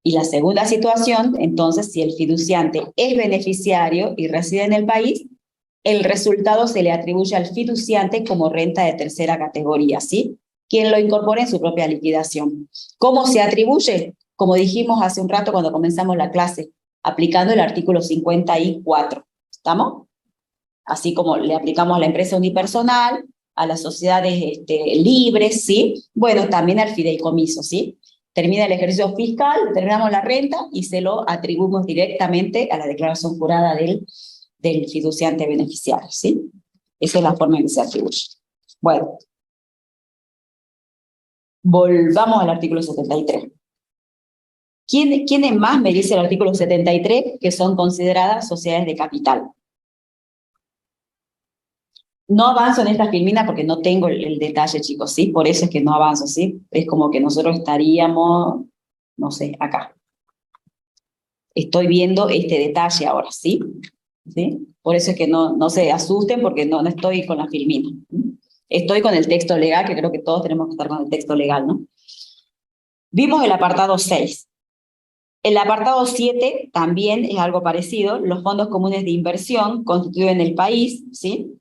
Y la segunda situación, entonces, si el fiduciante es beneficiario y reside en el país, el resultado se le atribuye al fiduciante como renta de tercera categoría, ¿sí?, quien lo incorpora en su propia liquidación. ¿Cómo se atribuye? Como dijimos hace un rato cuando comenzamos la clase, aplicando el artículo 54. ¿Estamos? Así como le aplicamos a la empresa unipersonal, a las sociedades libres, ¿sí? Bueno, también al fideicomiso, ¿sí? Termina el ejercicio fiscal, terminamos la renta y se lo atribuimos directamente a la declaración jurada del fiduciante beneficiario, ¿sí? Esa es la forma en que se atribuye. Bueno, volvamos al artículo 73. ¿Quiénes más me dice el artículo 73 que son consideradas sociedades de capital? No avanzo en esta filmina porque no tengo el detalle, chicos, ¿sí? Por eso es que no avanzo, ¿sí? Es como que nosotros estaríamos, no sé, acá. Estoy viendo este detalle ahora, ¿sí? ¿Sí? Por eso es que no se asusten porque no estoy con la filmina. Estoy con el texto legal, que creo que todos tenemos que estar con el texto legal, ¿no? Vimos el apartado 6. El apartado 7 también es algo parecido. Los fondos comunes de inversión constituyen el país, ¿sí?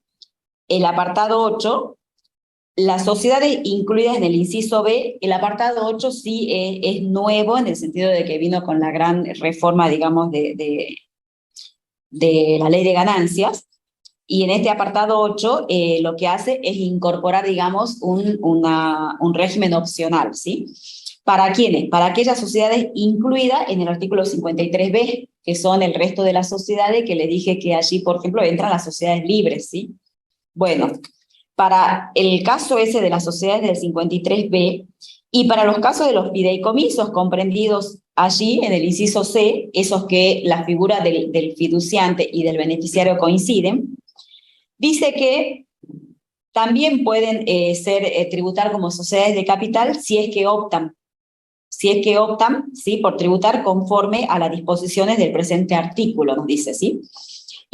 El apartado 8, las sociedades incluidas en el inciso B, el apartado 8 sí es nuevo en el sentido de que vino con la gran reforma, digamos, de la ley de ganancias, y en este apartado 8 lo que hace es incorporar, digamos, un régimen opcional, ¿sí? ¿Para quiénes? Para aquellas sociedades incluidas en el artículo 53B, que son el resto de las sociedades que les dije que allí, por ejemplo, entran las sociedades libres, ¿sí? Bueno, para el caso ese de las sociedades del 53B y para los casos de los fideicomisos comprendidos allí en el inciso C, esos que la figura del fiduciante y del beneficiario coinciden, dice que también pueden tributar como sociedades de capital si es que optan, ¿sí?, por tributar conforme a las disposiciones del presente artículo, nos dice, ¿sí?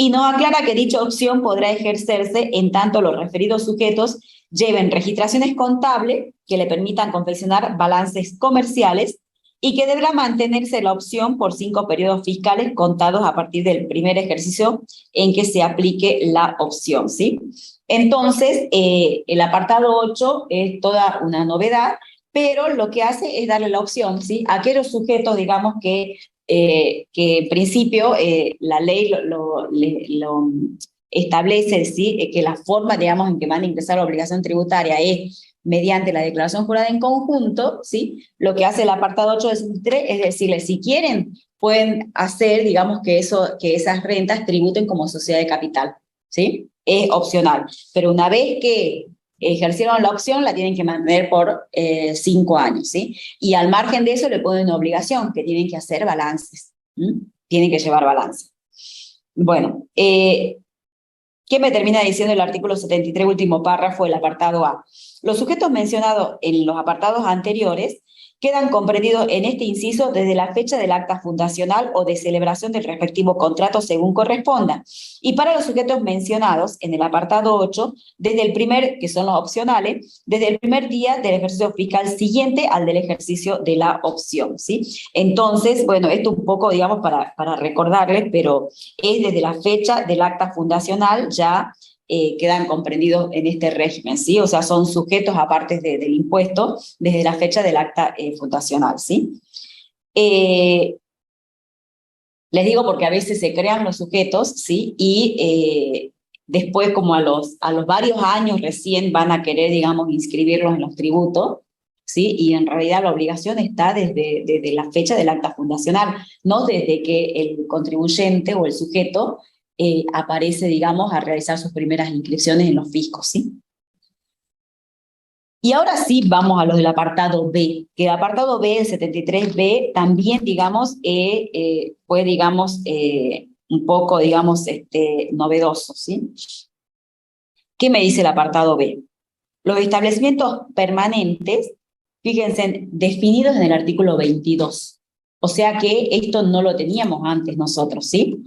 Y nos aclara que dicha opción podrá ejercerse en tanto los referidos sujetos lleven registraciones contables que le permitan confeccionar balances comerciales y que deberá mantenerse la opción por 5 periodos fiscales contados a partir del primer ejercicio en que se aplique la opción, ¿sí? Entonces, el apartado 8 es toda una novedad, pero lo que hace es darle la opción, ¿sí?, a aquellos sujetos, digamos, que en principio la ley lo establece, ¿sí?, que la forma, digamos, en que van a ingresar la obligación tributaria es mediante la declaración jurada en conjunto, ¿sí? Lo que hace el apartado 8 del 63 es decirles, si quieren, pueden hacer, digamos, que esas rentas tributen como sociedad de capital, ¿sí? Es opcional, pero una vez que ejercieron la opción, la tienen que mantener por 5 años, ¿sí? Y al margen de eso le ponen una obligación, que tienen que hacer balances, ¿sí? Tienen que llevar balance. Bueno, ¿qué me termina diciendo el artículo 73, último párrafo, el apartado A? Los sujetos mencionados en los apartados anteriores quedan comprendidos en este inciso desde la fecha del acta fundacional o de celebración del respectivo contrato según corresponda. Y para los sujetos mencionados en el apartado 8, desde el primer, que son los opcionales, desde el primer día del ejercicio fiscal siguiente al del ejercicio de la opción, ¿sí? Entonces, bueno, esto un poco, digamos, para recordarles, pero es desde la fecha del acta fundacional ya quedan comprendidos en este régimen, ¿sí? O sea, son sujetos aparte del impuesto desde la fecha del acta fundacional, ¿sí? Les digo porque a veces se crean los sujetos, ¿sí? Y después, como a los varios años recién van a querer, digamos, inscribirlos en los tributos, ¿sí? Y en realidad la obligación está desde la fecha del acta fundacional, no desde que el contribuyente o el sujeto aparece, digamos, a realizar sus primeras inscripciones en los fiscos, ¿sí? Y ahora sí vamos a los del apartado B, que el apartado B, el 73B, también, digamos, fue, digamos, un poco, digamos, novedoso, ¿sí? ¿Qué me dice el apartado B? Los establecimientos permanentes, fíjense, definidos en el artículo 22. O sea que esto no lo teníamos antes nosotros, ¿sí?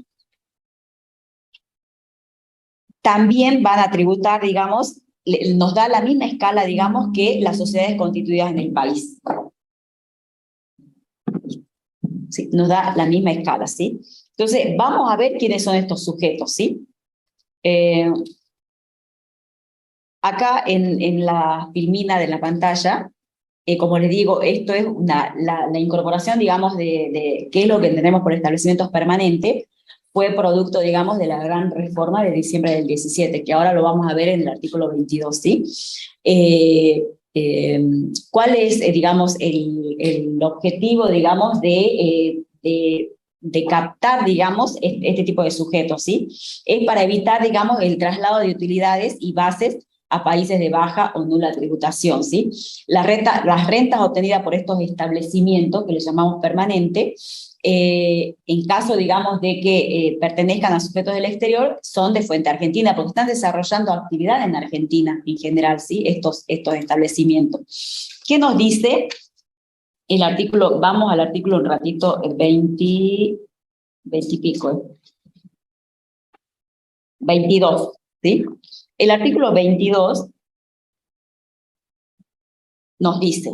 También van a tributar, digamos, nos da la misma escala, digamos, que las sociedades constituidas en el país. Sí, nos da la misma escala, ¿sí? Entonces, vamos a ver quiénes son estos sujetos, ¿sí? Acá en la filmina de la pantalla, como les digo, esto es la incorporación, digamos, de qué es lo que entendemos por establecimientos permanentes, fue producto, digamos, de la gran reforma de diciembre del 17, que ahora lo vamos a ver en el artículo 22, ¿sí? ¿Cuál es, digamos, el objetivo, digamos, de captar, digamos, este tipo de sujetos, ¿sí? Es para evitar, digamos, el traslado de utilidades y bases a países de baja o nula tributación, ¿sí? Las rentas obtenidas por estos establecimientos, que les llamamos permanentes, en caso, digamos, de que pertenezcan a sujetos del exterior, son de fuente argentina, porque están desarrollando actividad en Argentina en general, ¿sí? Estos establecimientos. ¿Qué nos dice el artículo? Vamos al artículo un ratito, 20 y pico, 22, ¿sí? El artículo 22 nos dice,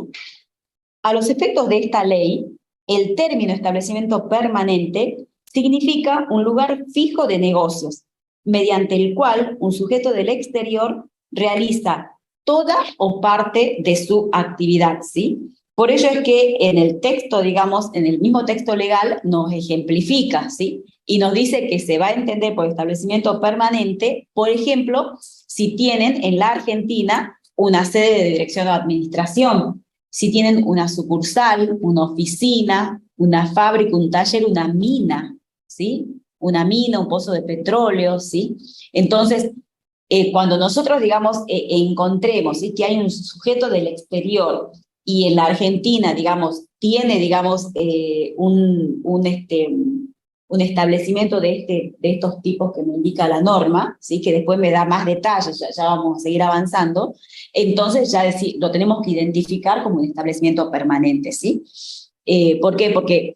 a los efectos de esta ley, el término establecimiento permanente significa un lugar fijo de negocios, mediante el cual un sujeto del exterior realiza toda o parte de su actividad, ¿sí? Por ello es que en el texto, digamos, en el mismo texto legal nos ejemplifica, ¿sí? Y nos dice que se va a entender por establecimiento permanente, por ejemplo, si tienen en la Argentina una sede de dirección o administración, si tienen una sucursal, una oficina, una fábrica, un taller, una mina, ¿sí? Una mina, un pozo de petróleo, ¿sí? Entonces, cuando nosotros, digamos, encontremos, ¿sí?, que hay un sujeto del exterior y en la Argentina, digamos, tiene, digamos, un establecimiento de estos tipos que me indica la norma, ¿sí?, que después me da más detalles, ya vamos a seguir avanzando, entonces ya lo tenemos que identificar como un establecimiento permanente, ¿sí? ¿Por qué? Porque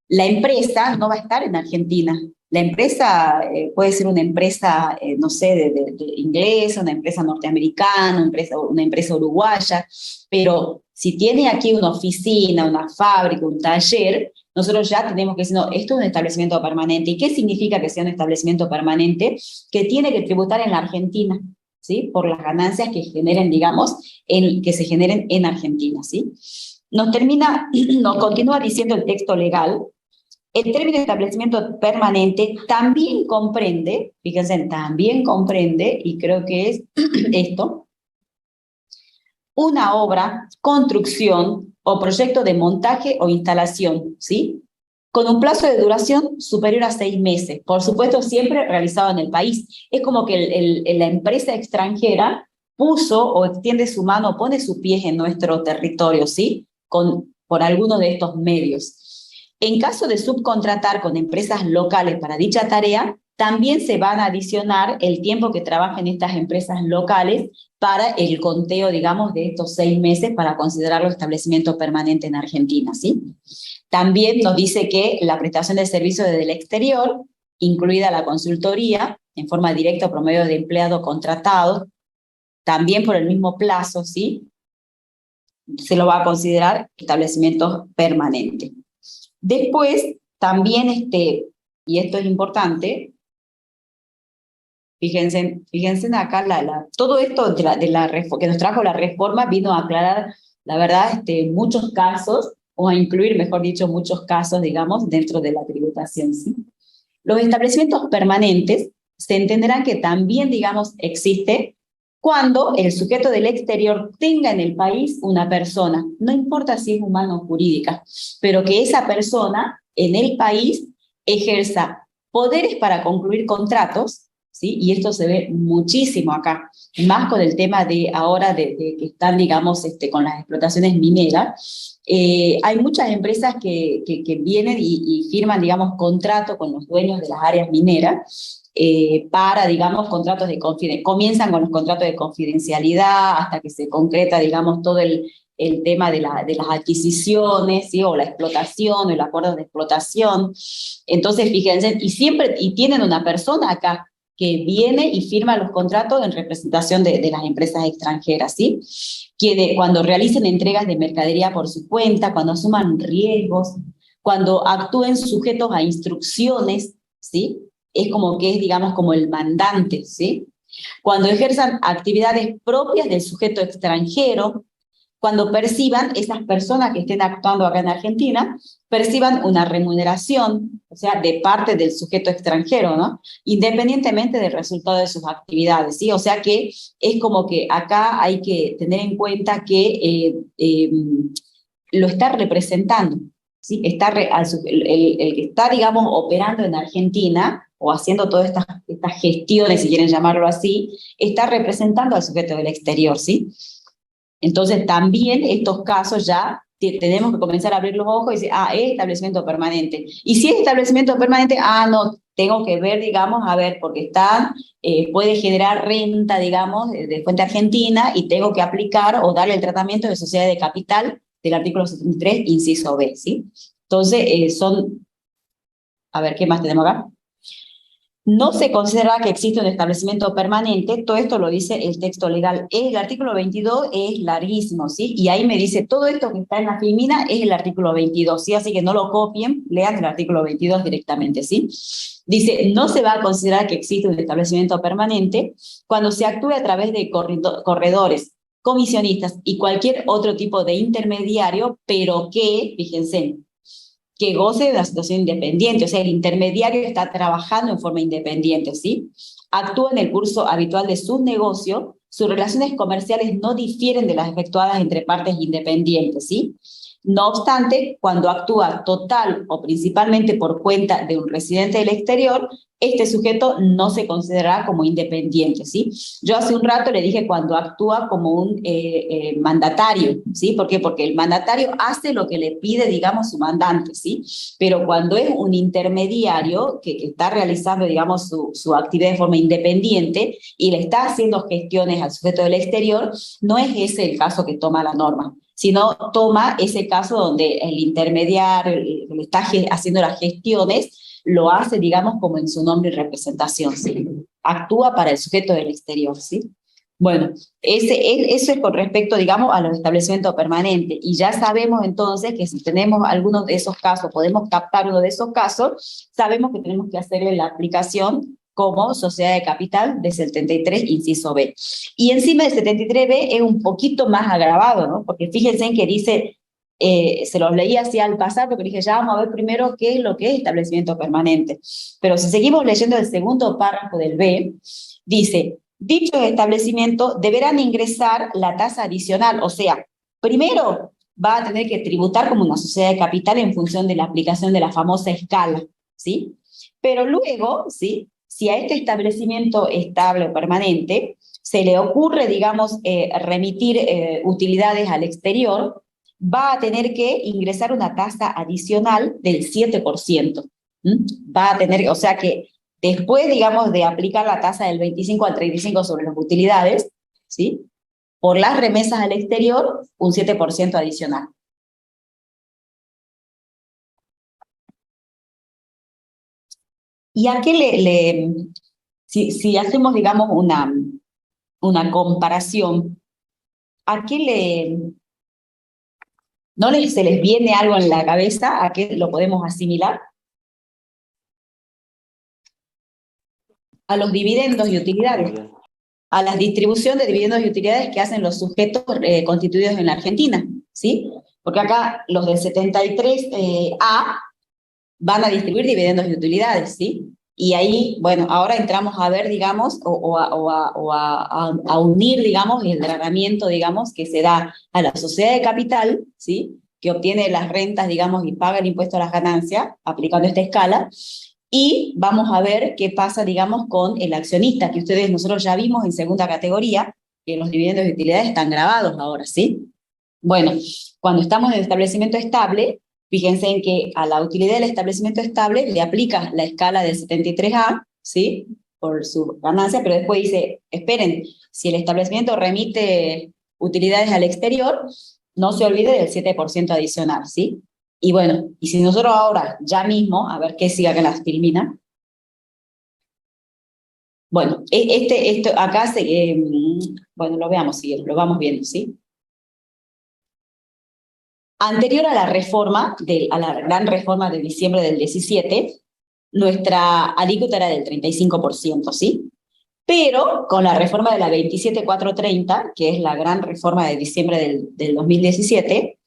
la empresa no va a estar en Argentina. La empresa puede ser una empresa, no sé, de inglesa, una empresa norteamericana, una empresa uruguaya, pero si tiene aquí una oficina, una fábrica, un taller, nosotros ya tenemos que decir, no, esto es un establecimiento permanente. ¿Y qué significa que sea un establecimiento permanente? Que tiene que tributar en la Argentina, ¿sí? Por las ganancias que generen, digamos, que se generen en Argentina, ¿sí? Nos continúa diciendo el texto legal. El término establecimiento permanente también comprende, fíjense, también comprende, y creo que es esto, una obra, construcción o proyecto de montaje o instalación, ¿sí? Con un plazo de duración superior a 6 meses. Por supuesto, siempre realizado en el país. Es como que la empresa extranjera puso o extiende su mano, pone sus pies en nuestro territorio, ¿sí? Por alguno de estos medios. En caso de subcontratar con empresas locales para dicha tarea, también se van a adicionar el tiempo que trabajen estas empresas locales para el conteo, digamos, de estos 6 meses para considerarlo establecimiento permanente en Argentina, ¿sí? También nos dice que la prestación de servicios desde el exterior, incluida la consultoría, en forma directa o por medio de empleados contratados, también por el mismo plazo, ¿sí? Se lo va a considerar establecimiento permanente. Después, también, y esto es importante, fíjense acá, todo esto que nos trajo la reforma vino a aclarar, la verdad, muchos casos, o a incluir, mejor dicho, muchos casos, digamos, dentro de la tributación, ¿sí? Los establecimientos permanentes se entenderán que también, digamos, existe cuando el sujeto del exterior tenga en el país una persona, no importa si es humana o jurídica, pero que esa persona en el país ejerza poderes para concluir contratos, ¿sí? Y esto se ve muchísimo acá, más con el tema de ahora de que están, digamos, con las explotaciones mineras. Hay muchas empresas que vienen y firman, digamos, contrato con los dueños de las áreas mineras para, digamos, contratos de confidencialidad. Comienzan con los contratos de confidencialidad hasta que se concreta, digamos, todo el tema de las adquisiciones, ¿sí? O la explotación, o el acuerdo de explotación. Entonces, fíjense, y tienen una persona acá que viene y firma los contratos en representación de las empresas extranjeras, ¿sí? Cuando realicen entregas de mercadería por su cuenta, cuando asuman riesgos, cuando actúen sujetos a instrucciones, ¿sí? Es como que es, digamos, como el mandante, ¿sí? Cuando ejerzan actividades propias del sujeto extranjero, cuando perciban, esas personas que estén actuando acá en Argentina, perciban una remuneración, o sea, de parte del sujeto extranjero, ¿no? Independientemente del resultado de sus actividades, ¿sí? O sea que es como que acá hay que tener en cuenta que lo está representando, ¿sí? El que está, digamos, operando en Argentina o haciendo todas estas gestiones, si quieren llamarlo así, está representando al sujeto del exterior, ¿sí? Entonces, también estos casos ya tenemos que comenzar a abrir los ojos y decir, es establecimiento permanente. Y si es establecimiento permanente, no, tengo que ver, digamos, a ver, porque puede generar renta, digamos, de fuente argentina y tengo que aplicar o darle el tratamiento de sociedad de capital del artículo 73, inciso B, ¿sí? Entonces, a ver, ¿qué más tenemos acá? No se considera que existe un establecimiento permanente, todo esto lo dice el texto legal. El artículo 22 es larguísimo, ¿sí? Y ahí me dice, todo esto que está en la filmina es el artículo 22, ¿sí? Así que no lo copien, lean el artículo 22 directamente, ¿sí? Dice, no se va a considerar que existe un establecimiento permanente cuando se actúe a través de corredores, comisionistas y cualquier otro tipo de intermediario, pero que, fíjense, que goce de una situación independiente, o sea, el intermediario está trabajando en forma independiente, ¿sí? Actúa en el curso habitual de su negocio, sus relaciones comerciales no difieren de las efectuadas entre partes independientes, ¿sí? No obstante, cuando actúa total o principalmente por cuenta de un residente del exterior, este sujeto no se considerará como independiente, ¿sí? Yo hace un rato le dije cuando actúa como un mandatario, ¿sí? ¿Por qué? Porque el mandatario hace lo que le pide, digamos, su mandante, ¿sí? Pero cuando es un intermediario que está realizando, digamos, su actividad de forma independiente y le está haciendo gestiones al sujeto del exterior, no es ese el caso que toma la norma, sino toma ese caso donde el intermediario, el que le está haciendo las gestiones, lo hace, digamos, como en su nombre y representación, ¿sí? Actúa para el sujeto del exterior, ¿sí? Bueno, eso es con respecto, digamos, a los establecimientos permanentes. Y ya sabemos entonces que si tenemos algunos de esos casos, podemos captar uno de esos casos, sabemos que tenemos que hacerle la aplicación como sociedad de capital de 73, inciso B. Y encima del 73B es un poquito más agravado, ¿no? Porque fíjense en que dice, se los leí así al pasar, porque dije, ya vamos a ver primero qué es lo que es establecimiento permanente. Pero si seguimos leyendo el segundo párrafo del B, dice, dichos establecimientos deberán ingresar la tasa adicional, o sea, primero va a tener que tributar como una sociedad de capital en función de la aplicación de la famosa escala, ¿sí? Pero luego, ¿sí? Si a este establecimiento estable o permanente se le ocurre, digamos, remitir utilidades al exterior, va a tener que ingresar una tasa adicional del 7%. Va a tener, o sea que después, digamos, de aplicar la tasa del 25 al 35 sobre las utilidades, ¿sí? Por las remesas al exterior, un 7% adicional. ¿Y a qué si hacemos, digamos, una comparación, ¿a qué se les viene algo en la cabeza? ¿A qué lo podemos asimilar? A los dividendos y utilidades, a la distribución de dividendos y utilidades que hacen los sujetos constituidos en la Argentina, ¿sí? Porque acá los del 73A van a distribuir dividendos y utilidades, ¿sí? Y ahí, bueno, ahora entramos a ver, digamos, a unir, digamos, el tratamiento, digamos, que se da a la sociedad de capital, ¿sí? Que obtiene las rentas, digamos, y paga el impuesto a las ganancias, aplicando esta escala, y vamos a ver qué pasa, digamos, con el accionista, que nosotros ya vimos en segunda categoría, que los dividendos y utilidades están grabados ahora, ¿sí? Bueno, cuando estamos en el establecimiento estable, fíjense en que a la utilidad del establecimiento estable le aplica la escala del 73A, ¿sí? Por su ganancia, pero después dice, esperen, si el establecimiento remite utilidades al exterior, no se olvide del 7% adicional, ¿sí? Y bueno, y si nosotros ahora, ya mismo, a ver qué siga que las termina. Bueno, esto acá, bueno, lo veamos, sí, lo vamos viendo, ¿sí? Anterior a la reforma, a la gran reforma de diciembre del 17, nuestra alícuota era del 35%, ¿sí? Pero con la reforma de la 27430, que es la gran reforma de diciembre del 2017,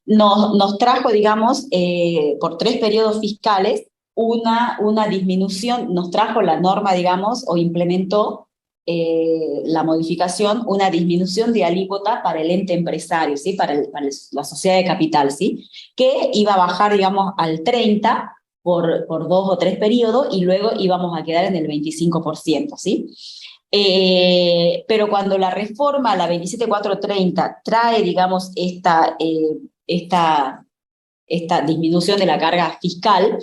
nos trajo, digamos, por 3 periodos fiscales, una disminución, nos trajo la norma, digamos, o implementó la modificación, una disminución de alícuota para el ente empresario, ¿sí? Para la sociedad de capital, ¿sí? Que iba a bajar, digamos, al 30% por 2 o 3 periodos y luego íbamos a quedar en el 25%, ¿sí? Pero cuando la reforma, la 27430, trae, digamos, esta disminución de la carga fiscal,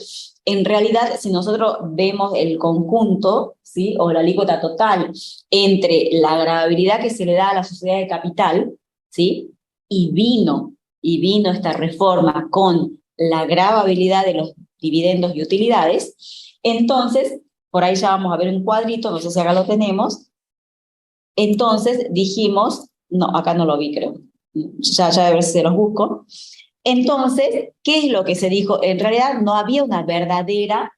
en realidad, si nosotros vemos el conjunto, ¿sí? O la alícuota total entre la gravabilidad que se le da a la sociedad de capital, ¿sí? Y vino esta reforma con la gravabilidad de los dividendos y utilidades, entonces, por ahí ya vamos a ver un cuadrito, no sé si acá lo tenemos, entonces dijimos, no, acá no lo vi creo, ya a ver si se los busco. Entonces, ¿qué es lo que se dijo? En realidad no había una verdadera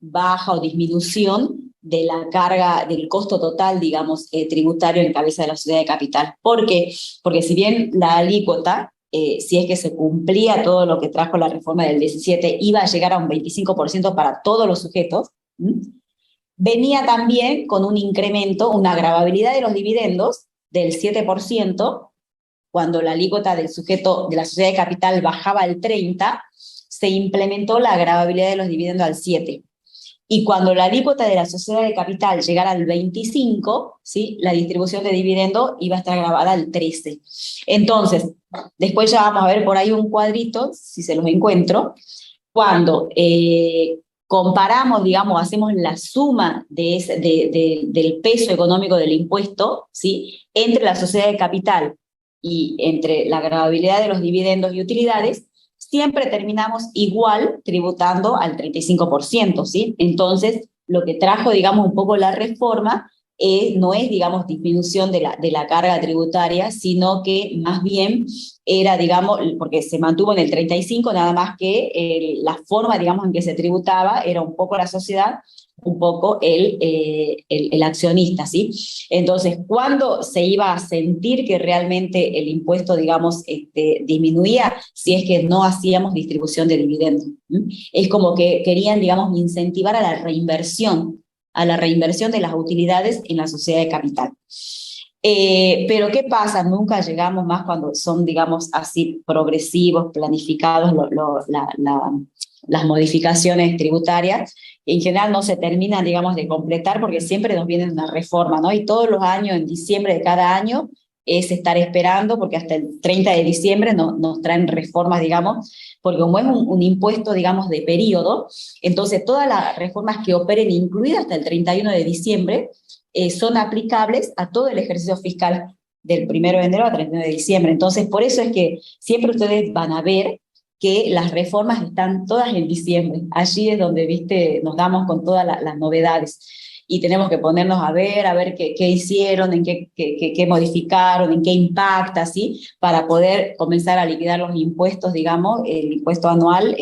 baja o disminución de la carga, del costo total, digamos, tributario en cabeza de la sociedad de capital. ¿Por qué? Porque si bien la alícuota, si es que se cumplía todo lo que trajo la reforma del 17, iba a llegar a un 25% para todos los sujetos, venía también con un incremento, una gravabilidad de los dividendos del 7%, cuando la alícuota del sujeto de la sociedad de capital bajaba al 30%, se implementó la gravabilidad de los dividendos al 7%. Y cuando la alícuota de la sociedad de capital llegara al 25%, ¿sí? La distribución de dividendos iba a estar gravada al 13%. Entonces, después ya vamos a ver por ahí un cuadrito, si se los encuentro, cuando comparamos, digamos, hacemos la suma del peso económico del impuesto, ¿sí? Entre la sociedad de capital y entre la gravabilidad de los dividendos y utilidades, siempre terminamos igual tributando al 35%, ¿sí? Entonces, lo que trajo, digamos, un poco la reforma no es, digamos, disminución de la carga tributaria, sino que más bien era, digamos, porque se mantuvo en el 35%, nada más que la forma, digamos, en que se tributaba era un poco la sociedad, un poco el accionista, ¿sí? Entonces, ¿cuándo se iba a sentir que realmente el impuesto, digamos, disminuía? Si es que no hacíamos distribución de dividendos. Es como que querían, digamos, incentivar a la reinversión a la reinversión de las utilidades en la sociedad de capital. Pero ¿qué pasa? Nunca llegamos más cuando son, digamos, así progresivos, planificados las modificaciones tributarias. En general no se terminan, digamos, de completar porque siempre nos viene una reforma, ¿no? Y todos los años, en diciembre de cada año, es estar esperando porque hasta el 30 de diciembre nos traen reformas, digamos, porque como es un impuesto, digamos, de periodo, entonces todas las reformas que operen incluidas hasta el 31 de diciembre, son aplicables a todo el ejercicio fiscal del 1 de enero a 31 de diciembre. Entonces, por eso es que siempre ustedes van a ver que las reformas están todas en diciembre. Allí es donde, viste, nos damos con todas las novedades. Y tenemos que ponernos a ver qué hicieron, en qué modificaron, en qué impacta, ¿sí? Para poder comenzar a liquidar los impuestos, digamos, el impuesto anual,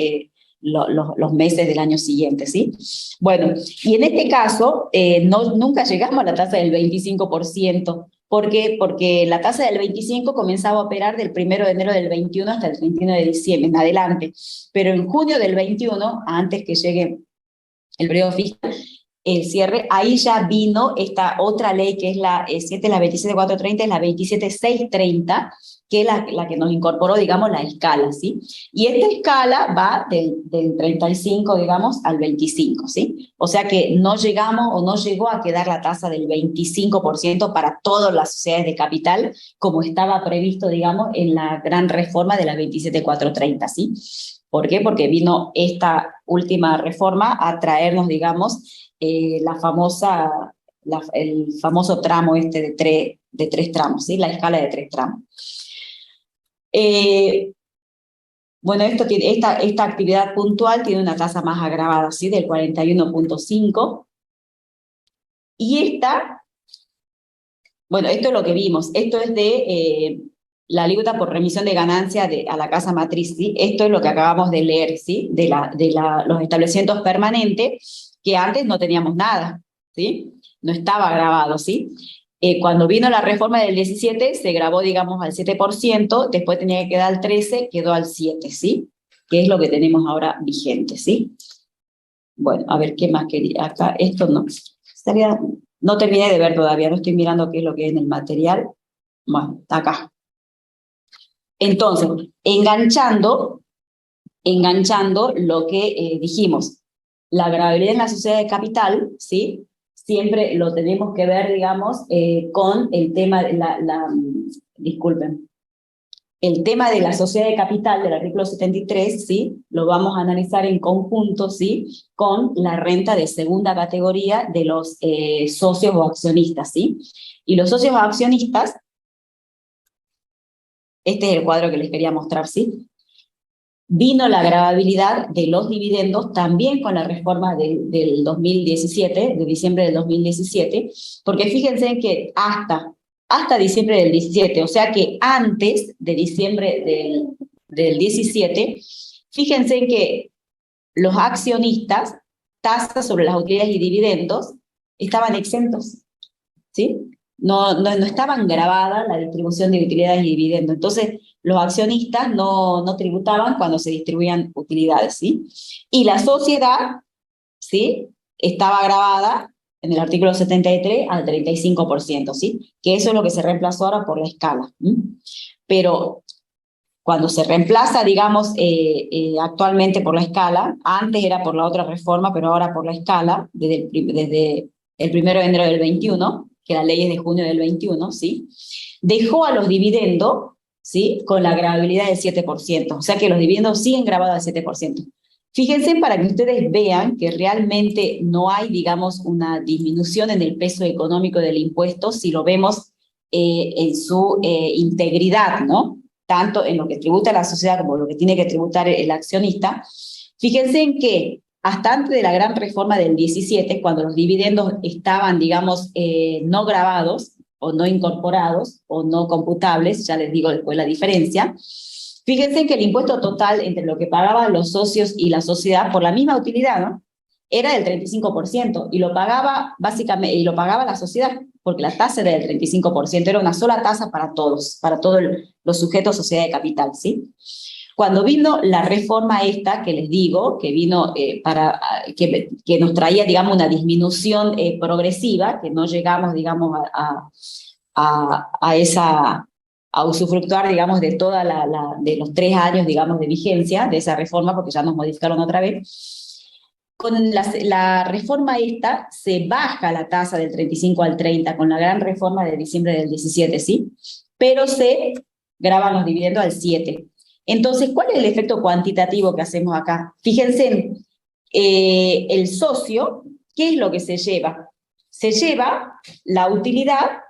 los meses del año siguiente, ¿sí? Bueno, y en este caso, nunca llegamos a la tasa del 25%. ¿Por qué? Porque la tasa del 25 comenzaba a operar del 1 de enero del 21 hasta el 31 de diciembre, en adelante. Pero en junio del 21, antes que llegue el periodo fiscal, el cierre, ahí ya vino esta otra ley que es la 27430, es la 27630, que es la que nos incorporó, digamos, la escala, ¿sí? Y esta escala va del 35, digamos, al 25, ¿sí? O sea que no llegamos o no llegó a quedar la tasa del 25% para todas las sociedades de capital, como estaba previsto, digamos, en la gran reforma de la 27430, ¿sí? ¿Por qué? Porque vino esta última reforma a traernos, digamos, el famoso tramo de tres tramos, ¿sí? La escala de 3 tramos. Bueno, esta actividad puntual tiene una tasa más agravada, ¿sí? Del 41.5. Y bueno, esto es lo que vimos. Esto es de la alícuota por remisión de ganancia a la casa matriz, ¿sí? Esto es lo que acabamos de leer, ¿sí? De los establecimientos permanentes, que antes no teníamos nada, ¿sí? No estaba grabado, ¿sí? Cuando vino la reforma del 17, se grabó, digamos, al 7%, después tenía que quedar al 13%, quedó al 7%, ¿sí? Que es lo que tenemos ahora vigente, ¿sí? Bueno, a ver, ¿qué más quería? Acá, esto no terminé de ver todavía, no estoy mirando qué es lo que es en el material. Bueno, está acá. Entonces, enganchando lo que dijimos, la gravabilidad en la sociedad de capital, ¿sí? Siempre lo tenemos que ver, digamos, con el tema de disculpen, el tema de la sociedad de capital del artículo 73, ¿sí? Lo vamos a analizar en conjunto, ¿sí? Con la renta de segunda categoría de los socios o accionistas, ¿sí? Y los socios o accionistas, este es el cuadro que les quería mostrar, ¿sí? Vino la gravabilidad de los dividendos también con la reforma del 2017, de diciembre del 2017, porque fíjense que hasta diciembre del 17, o sea que antes de diciembre del 17, fíjense que los accionistas, tasas sobre las utilidades y dividendos, estaban exentos, ¿sí? No estaban grabadas la distribución de utilidades y dividendos. Entonces, los accionistas no tributaban cuando se distribuían utilidades, ¿sí? Y la sociedad, ¿sí? Estaba grabada en el artículo 73 al 35%, ¿sí? Que eso es lo que se reemplazó ahora por la escala. Pero cuando se reemplaza, digamos, actualmente por la escala, antes era por la otra reforma, pero ahora por la escala, desde el 1 de enero del 21, que la ley es de junio del 21, ¿sí? Dejó a los dividendos, ¿sí? Con la gravabilidad del 7%, o sea que los dividendos siguen grabados al 7%. Fíjense para que ustedes vean que realmente no hay, digamos, una disminución en el peso económico del impuesto si lo vemos en su integridad, ¿no? Tanto en lo que tributa la sociedad como lo que tiene que tributar el accionista. Fíjense en que hasta antes de la gran reforma del 17, cuando los dividendos estaban, digamos, no grabados, o no incorporados, o no computables, ya les digo después la diferencia, fíjense que el impuesto total entre lo que pagaban los socios y la sociedad por la misma utilidad, ¿no? Era del 35%, y lo pagaba básicamente, y lo pagaba la sociedad, porque la tasa era del 35%, era una sola tasa para todos los sujetos sociedad de capital, ¿sí? Cuando vino la reforma esta, que les digo, que vino que nos traía, digamos, una disminución progresiva, que no llegamos, digamos, a usufructuar, digamos, de de los 3 años, digamos, de vigencia de esa reforma, porque ya nos modificaron otra vez. Con la reforma esta se baja la tasa del 35 al 30, con la gran reforma de diciembre del 17, ¿sí? Pero se graban los dividendos al 7. Entonces, ¿cuál es el efecto cuantitativo que hacemos acá? Fíjense, el socio, ¿qué es lo que se lleva? Se lleva la utilidad,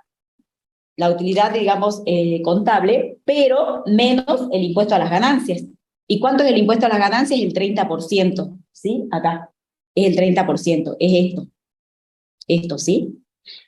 digamos, contable, pero menos el impuesto a las ganancias. ¿Y cuánto es el impuesto a las ganancias? El 30%, ¿sí? Acá, es el 30%, es esto, ¿sí?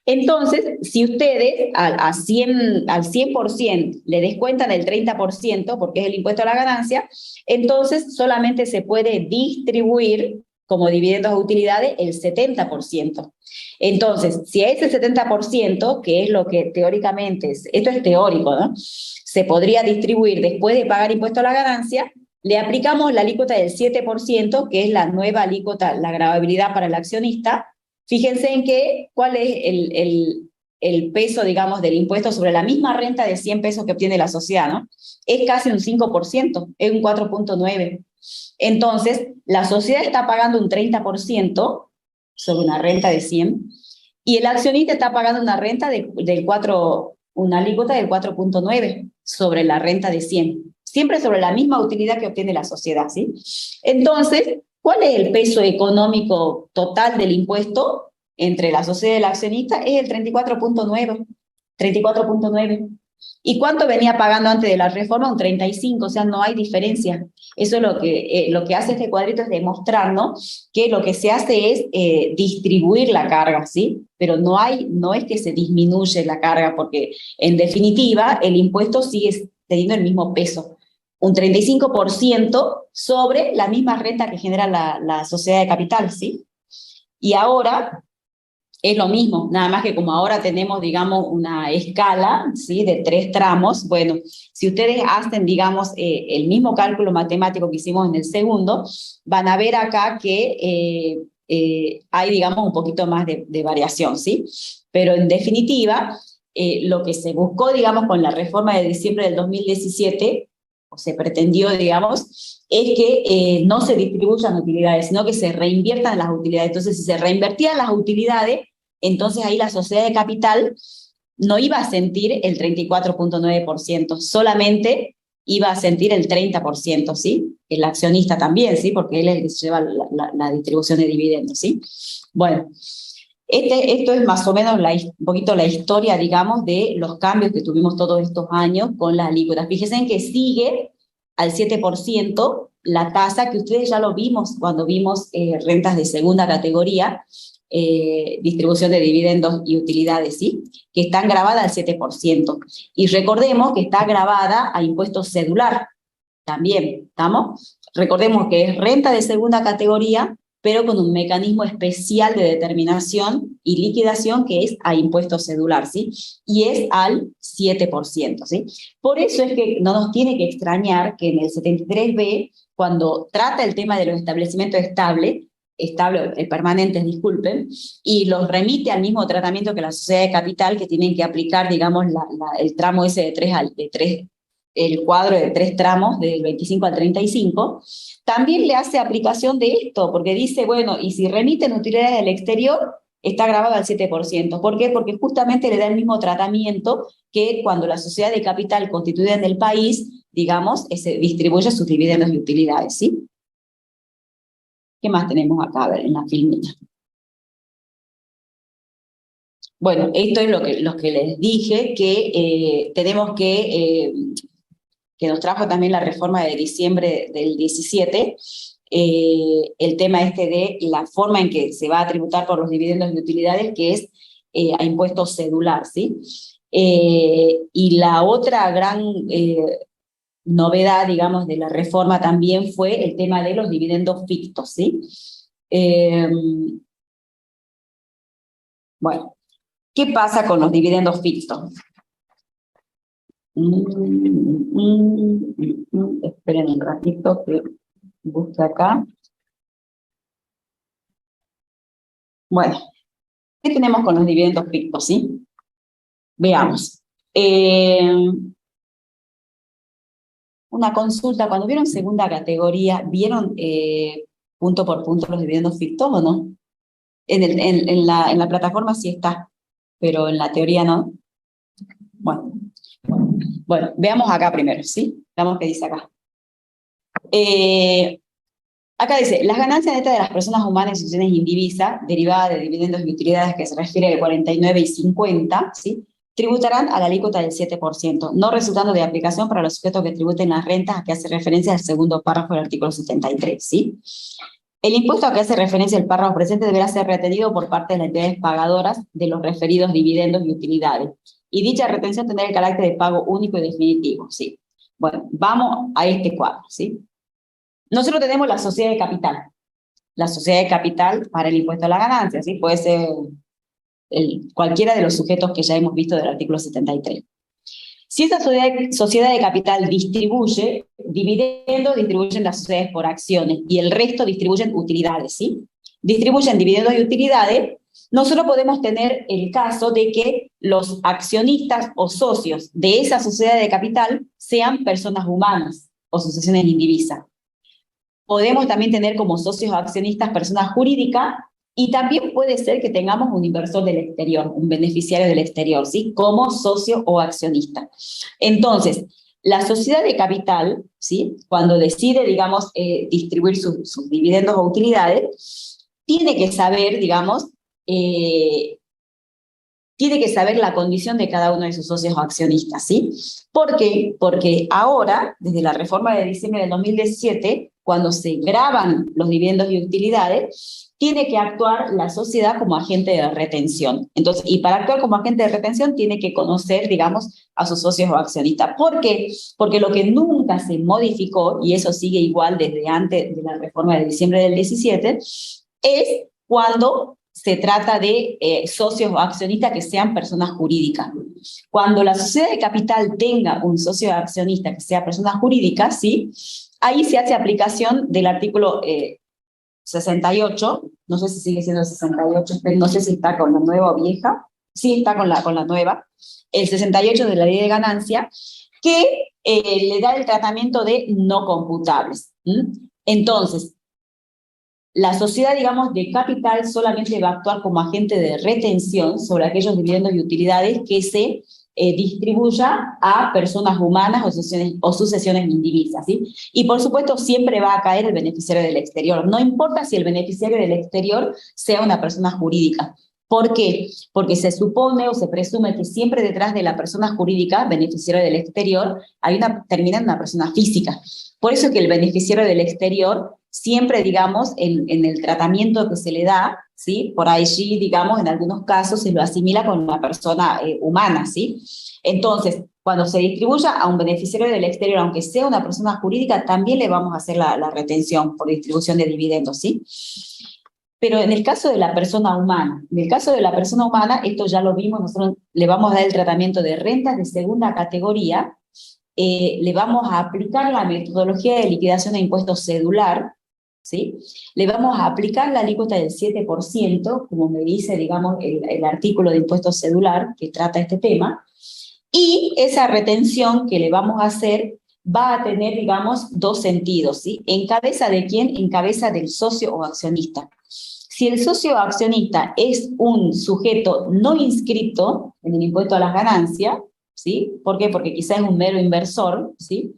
Entonces, si ustedes al 100% le descuentan el 30%, porque es el impuesto a la ganancia, entonces solamente se puede distribuir como dividendos a utilidades el 70%. Entonces, si a ese 70%, que es lo que teóricamente, esto es teórico, ¿no? Se podría distribuir después de pagar impuesto a la ganancia, le aplicamos la alícuota del 7%, que es la nueva alícuota, la gravabilidad para el accionista. Fíjense en cuál es el peso, digamos, del impuesto sobre la misma renta de 100 pesos que obtiene la sociedad, ¿no? Es casi un 5%, es un 4.9%. Entonces, la sociedad está pagando un 30% sobre una renta de 100, y el accionista está pagando una renta una alícuota del 4.9 sobre la renta de 100. Siempre sobre la misma utilidad que obtiene la sociedad, ¿sí? Entonces, ¿cuál es el peso económico total del impuesto entre la sociedad y el accionista? Es el 34.9. 34.9. ¿Y cuánto venía pagando antes de la reforma? Un 35, o sea, no hay diferencia. Eso es lo que hace este cuadrito, es demostrarnos que lo que se hace es distribuir la carga, ¿sí? Pero no es que se disminuye la carga, porque en definitiva el impuesto sigue teniendo el mismo peso. Un 35% sobre la misma renta que genera la sociedad de capital, ¿sí? Y ahora es lo mismo, nada más que como ahora tenemos, digamos, una escala, ¿sí?, de 3 tramos. Bueno, si ustedes hacen, digamos, el mismo cálculo matemático que hicimos en el segundo, van a ver acá que hay, digamos, un poquito más de variación, ¿sí? Pero en definitiva, lo que se buscó, digamos, con la reforma de diciembre del 2017, o se pretendió, digamos, es que no se distribuyan utilidades, sino que se reinviertan las utilidades. Entonces, si se reinvertían las utilidades, entonces ahí la sociedad de capital no iba a sentir el 34.9%, solamente iba a sentir el 30%, ¿sí? El accionista también, ¿sí? Porque él es el que se lleva la distribución de dividendos, ¿sí? Bueno, esto es más o menos un poquito la historia, digamos, de los cambios que tuvimos todos estos años con las alícuotas. Fíjense en que sigue al 7% la tasa, que ustedes ya lo vimos cuando vimos rentas de segunda categoría, distribución de dividendos y utilidades, ¿sí? Que están grabadas al 7%. Y recordemos que está grabada a impuesto cedular también, ¿estamos? Recordemos que es renta de segunda categoría, pero con un mecanismo especial de determinación y liquidación que es a impuesto cedular, ¿sí? Y es al 7%, ¿sí? Por eso es que no nos tiene que extrañar que en el 73B, cuando trata el tema de los establecimientos permanentes, disculpen, y los remite al mismo tratamiento que la sociedad de capital, que tienen que aplicar, digamos, el tramo ese de 3, el cuadro de 3 tramos, del 25 al 35, también le hace aplicación de esto, porque dice, bueno, y si remiten utilidades del exterior, está grabado al 7%. ¿Por qué? Porque justamente le da el mismo tratamiento que cuando la sociedad de capital constituida en el país, digamos, se distribuye sus dividendos y utilidades, ¿sí? ¿Qué más tenemos acá? A ver, en la filmina. Bueno, esto es lo que les dije, que tenemos que nos trajo también la reforma de diciembre del 17, el tema de la forma en que se va a tributar por los dividendos y utilidades, que es a impuesto cedular, ¿sí? Y la otra gran novedad, digamos, de la reforma también fue el tema de los dividendos fictos, ¿sí? Bueno, ¿qué pasa con los dividendos fictos? Esperen un ratito que busque acá. Bueno, ¿qué tenemos con los dividendos fictos, sí? Veamos. Una consulta, cuando vieron segunda categoría, ¿vieron punto por punto los dividendos fictos o no? En la plataforma sí está, pero en la teoría no. Bueno, veamos acá primero, ¿sí? Veamos qué dice acá. Acá dice, las ganancias netas de las personas humanas y instituciones indivisas, derivadas de dividendos y utilidades que se refiere al 49 y 50, ¿sí? Tributarán a la alícuota del 7%, no resultando de aplicación para los sujetos que tributen las rentas a que hace referencia el segundo párrafo del artículo 73, ¿sí? El impuesto a que hace referencia el párrafo presente deberá ser retenido por parte de las entidades pagadoras de los referidos dividendos y utilidades, y dicha retención tendrá el carácter de pago único y definitivo, ¿sí? Bueno, vamos a este cuadro, ¿sí? Nosotros tenemos la sociedad de capital. La sociedad de capital para el impuesto a la ganancia, ¿sí? Puede ser cualquiera de los sujetos que ya hemos visto del artículo 73. Si esta sociedad de capital distribuye dividendos, distribuyen las sociedades por acciones y el resto distribuyen utilidades, ¿sí? Distribuyen dividendos y utilidades. Nosotros podemos tener el caso de que los accionistas o socios de esa sociedad de capital sean personas humanas o sucesiones indivisas. Podemos también tener como socios o accionistas personas jurídicas y también puede ser que tengamos un inversor del exterior, un beneficiario del exterior, ¿sí? Como socio o accionista. Entonces, la sociedad de capital, ¿sí? Cuando decide, digamos, distribuir sus dividendos o utilidades, tiene que saber, digamos, tiene que saber la condición de cada uno de sus socios o accionistas, ¿sí? ¿Por qué? Porque ahora, desde la reforma de diciembre del 2017, cuando se graban los dividendos y utilidades, tiene que actuar la sociedad como agente de retención. Entonces, y para actuar como agente de retención tiene que conocer, digamos, a sus socios o accionistas. ¿Por qué? Porque lo que nunca se modificó, y eso sigue igual desde antes de la reforma de diciembre del 17, es cuando se trata de socios o accionistas que sean personas jurídicas. Cuando la sociedad de capital tenga un socio accionista que sea persona jurídica, ¿sí? Ahí se hace aplicación del artículo 68, no sé si sigue siendo 68, no sé si está con la nueva o vieja, sí está con la nueva, el 68 de la ley de ganancia, que le da el tratamiento de no computables. Entonces, la sociedad, digamos, de capital solamente va a actuar como agente de retención sobre aquellos dividendos y utilidades que se distribuya a personas humanas o sucesiones indivisas, ¿sí? Y por supuesto siempre va a caer el beneficiario del exterior, no importa si el beneficiario del exterior sea una persona jurídica. ¿Por qué? Porque se supone o se presume que siempre detrás de la persona jurídica, beneficiario del exterior, termina en una persona física. Por eso es que el beneficiario del exterior siempre, digamos, en el tratamiento que se le da, ¿sí? Por allí, digamos, en algunos casos se lo asimila con una persona humana, ¿sí? Entonces, cuando se distribuya a un beneficiario del exterior, aunque sea una persona jurídica, también le vamos a hacer la retención por distribución de dividendos, ¿sí? Pero en el caso de la persona humana, esto ya lo vimos, nosotros le vamos a dar el tratamiento de rentas de segunda categoría, le vamos a aplicar la metodología de liquidación de impuestos cedular, ¿sí? Le vamos a aplicar la alícuota del 7%, como me dice, digamos, el artículo de impuestos cedular que trata este tema, y esa retención que le vamos a hacer va a tener, digamos, dos sentidos, ¿sí? ¿En cabeza de quién? En cabeza del socio o accionista. Si el socio o accionista es un sujeto no inscrito en el impuesto a las ganancias, ¿sí? ¿Por qué? Porque quizás es un mero inversor, ¿sí?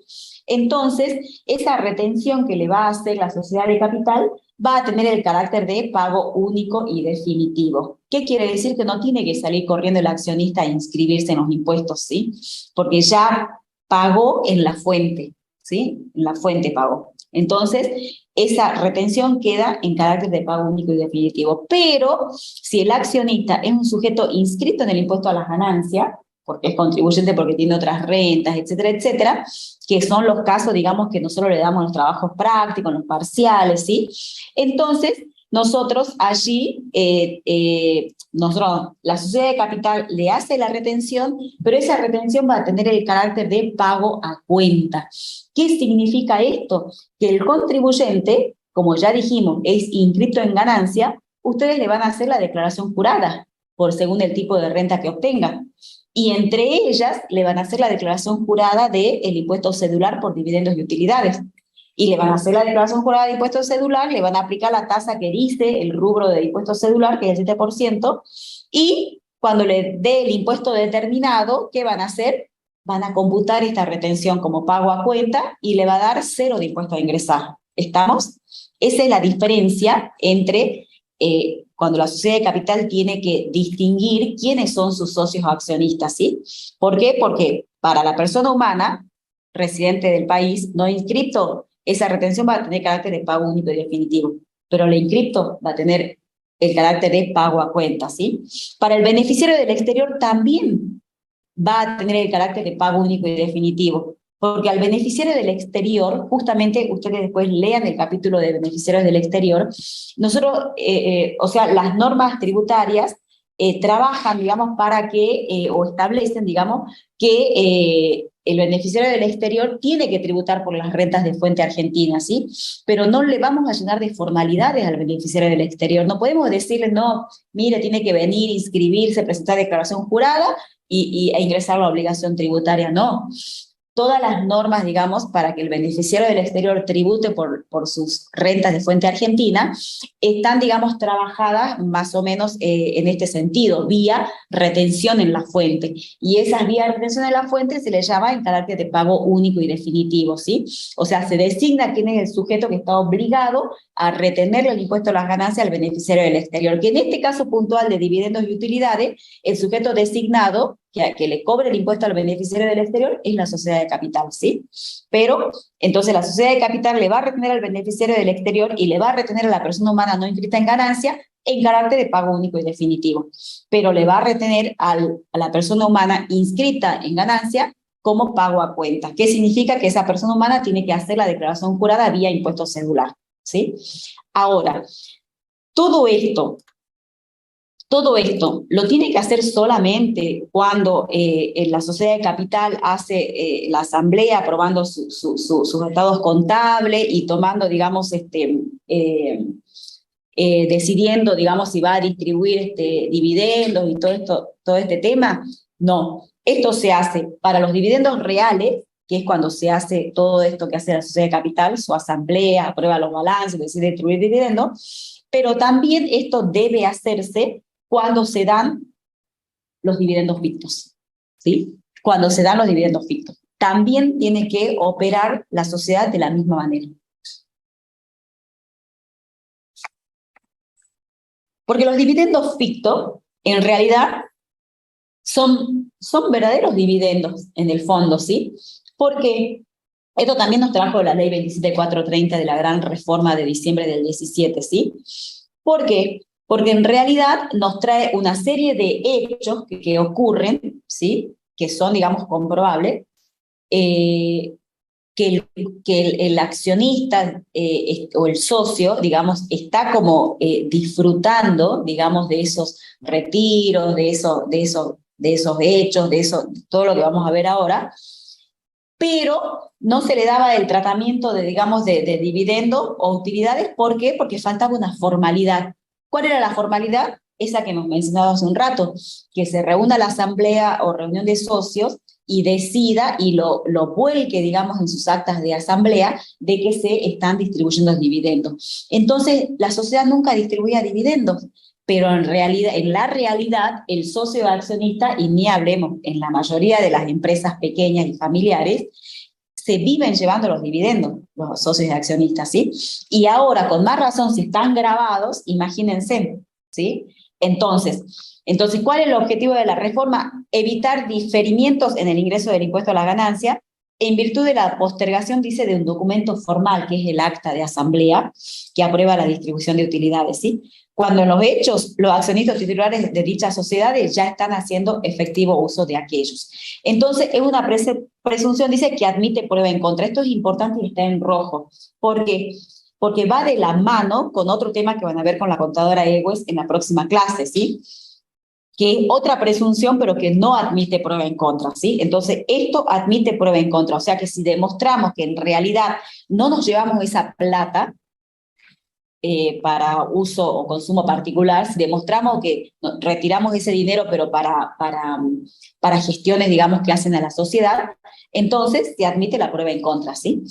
Entonces, esa retención que le va a hacer la sociedad de capital va a tener el carácter de pago único y definitivo. ¿Qué quiere decir? Que no tiene que salir corriendo el accionista a inscribirse en los impuestos, ¿sí? Porque ya pagó en la fuente, ¿sí? En la fuente pagó. Entonces, esa retención queda en carácter de pago único y definitivo. Pero, si el accionista es un sujeto inscrito en el impuesto a las ganancias, porque es contribuyente, porque tiene otras rentas, etcétera, etcétera, que son los casos, digamos, que nosotros le damos los trabajos prácticos, los parciales, ¿sí? Entonces, nosotros allí, la sociedad de capital le hace la retención, pero esa retención va a tener el carácter de pago a cuenta. ¿Qué significa esto? Que el contribuyente, como ya dijimos, es inscripto en ganancia, ustedes le van a hacer la declaración jurada, por según el tipo de renta que obtenga. Y entre ellas le van a hacer la declaración jurada del impuesto cedular por dividendos y utilidades. Y le van a hacer la declaración jurada de impuesto cedular, le van a aplicar la tasa que dice el rubro de impuesto cedular, que es el 7%, y cuando le dé el impuesto determinado, ¿qué van a hacer? Van a computar esta retención como pago a cuenta y le va a dar 0 de impuesto a ingresar. ¿Estamos? Esa es la diferencia entre cuando la sociedad de capital tiene que distinguir quiénes son sus socios o accionistas, ¿sí? ¿Por qué? Porque para la persona humana, residente del país, no inscripto, esa retención va a tener carácter de pago único y definitivo, pero la inscripto va a tener el carácter de pago a cuenta, ¿sí? Para el beneficiario del exterior también va a tener el carácter de pago único y definitivo, porque al beneficiario del exterior, justamente ustedes después lean el capítulo de beneficiarios del exterior, nosotros, o sea, las normas tributarias trabajan, digamos, para que, o establecen, digamos, que el beneficiario del exterior tiene que tributar por las rentas de fuente argentina, ¿sí? Pero no le vamos a llenar de formalidades al beneficiario del exterior. No podemos decirle, no, mire, tiene que venir, inscribirse, presentar declaración jurada e ingresar la obligación tributaria. No. Todas las normas, digamos, para que el beneficiario del exterior tribute por sus rentas de fuente argentina, están, digamos, trabajadas más o menos en este sentido, vía retención en la fuente. Y esas vías de retención en la fuente se le llama en carácter de pago único y definitivo, ¿sí? O sea, se designa quién es el sujeto que está obligado a retenerle el impuesto a las ganancias al beneficiario del exterior, que en este caso puntual de dividendos y utilidades, el sujeto designado que le cobre el impuesto al beneficiario del exterior es la sociedad de capital, ¿sí? Pero, entonces la sociedad de capital le va a retener al beneficiario del exterior y le va a retener a la persona humana no inscrita en ganancia en carácter de pago único y definitivo. Pero le va a retener a la persona humana inscrita en ganancia como pago a cuenta. ¿Qué significa? Que esa persona humana tiene que hacer la declaración jurada vía impuesto cedular, ¿sí? Ahora, todo esto lo tiene que hacer solamente cuando la sociedad de capital hace la asamblea aprobando sus estados contables y tomando, digamos, decidiendo, digamos, si va a distribuir dividendos y todo este tema. No, esto se hace para los dividendos reales, que es cuando se hace todo esto que hace la sociedad de capital, su asamblea, aprueba los balances, decide distribuir dividendos, pero también esto debe hacerse cuando se dan los dividendos fictos, ¿sí? Cuando se dan los dividendos fictos. También tiene que operar la sociedad de la misma manera. Porque los dividendos fictos, en realidad, son verdaderos dividendos en el fondo, ¿sí? Porque esto también nos trajo la ley 27430 de la gran reforma de diciembre del 17, ¿sí? ¿Por qué? Porque en realidad nos trae una serie de hechos que ocurren, ¿sí? Que son, digamos, comprobables, que el accionista o el socio, digamos, está como disfrutando, digamos, de esos retiros, de esos hechos, de todo lo que vamos a ver ahora, pero no se le daba el tratamiento de, digamos, de dividendo o utilidades. ¿Por qué? Porque faltaba una formalidad. ¿Cuál era la formalidad? Esa que hemos mencionado hace un rato, que se reúna la asamblea o reunión de socios y decida y lo vuelque, digamos, en sus actas de asamblea de que se están distribuyendo dividendos. Entonces, la sociedad nunca distribuía dividendos, pero en la realidad, el socio accionista, y ni hablemos, en la mayoría de las empresas pequeñas y familiares, se viven llevando los dividendos, los socios accionistas, ¿sí? Y ahora, con más razón, si están grabados, imagínense, ¿sí? Entonces, ¿cuál es el objetivo de la reforma? Evitar diferimientos en el ingreso del impuesto a la ganancia, en virtud de la postergación, dice, de un documento formal, que es el acta de asamblea, que aprueba la distribución de utilidades, ¿sí? Cuando en los hechos los accionistas titulares de dichas sociedades ya están haciendo efectivo uso de aquellos. Entonces, es una presunción, dice, que admite prueba en contra. Esto es importante y está en rojo, porque porque va de la mano con otro tema que van a ver con la contadora Egues en la próxima clase, ¿sí? Que es otra presunción, pero que no admite prueba en contra, ¿sí? Entonces, esto admite prueba en contra, o sea que si demostramos que en realidad no nos llevamos esa plata para uso o consumo particular, si demostramos que retiramos ese dinero, pero para gestiones, digamos, que hacen a la sociedad, entonces se admite la prueba en contra, ¿sí?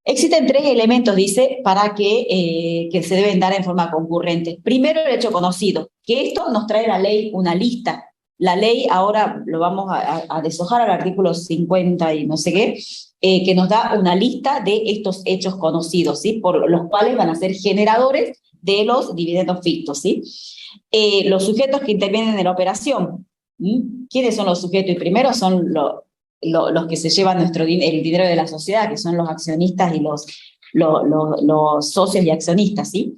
Existen 3 elementos, dice, para que se deben dar en forma concurrente. Primero, el hecho conocido, que esto nos trae la ley una lista. La ley, ahora lo vamos a deshojar al artículo 50 y no sé qué, que nos da una lista de estos hechos conocidos, ¿sí? Por los cuales van a ser generadores de los dividendos fictos, ¿sí? Los sujetos que intervienen en la operación. ¿Quiénes son los sujetos? Y primero son los que se llevan el dinero de la sociedad, que son los accionistas y los socios y accionistas, ¿sí?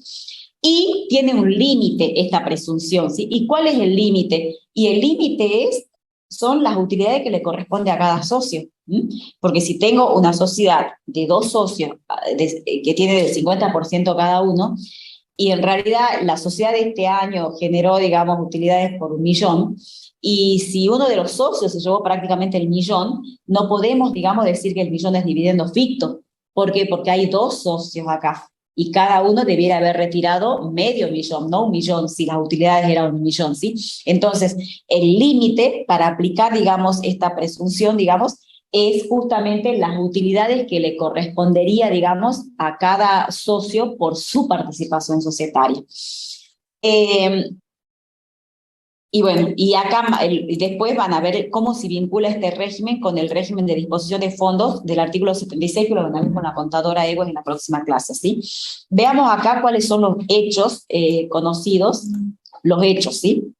Y tiene un límite esta presunción, ¿sí? ¿Y cuál es el límite? Y el límite son las utilidades que le corresponde a cada socio. Porque si tengo una sociedad de 2 socios que tiene el 50% cada uno, y en realidad la sociedad de este año generó, digamos, utilidades por 1.000.000, y si uno de los socios se llevó prácticamente el 1.000.000, no podemos, digamos, decir que el 1.000.000 es dividendo ficto. ¿Por qué? Porque hay 2 socios acá, y cada uno debiera haber retirado 500.000, no 1.000.000, si las utilidades eran 1.000.000, ¿sí? Entonces, el límite para aplicar, digamos, esta presunción, digamos, es justamente las utilidades que le correspondería, digamos, a cada socio por su participación societaria. Y bueno, y acá después van a ver cómo se vincula este régimen con el régimen de disposición de fondos del artículo 76, que lo van a ver con la contadora Egues en la próxima clase, ¿sí? Veamos acá cuáles son los hechos conocidos, los hechos, ¿sí?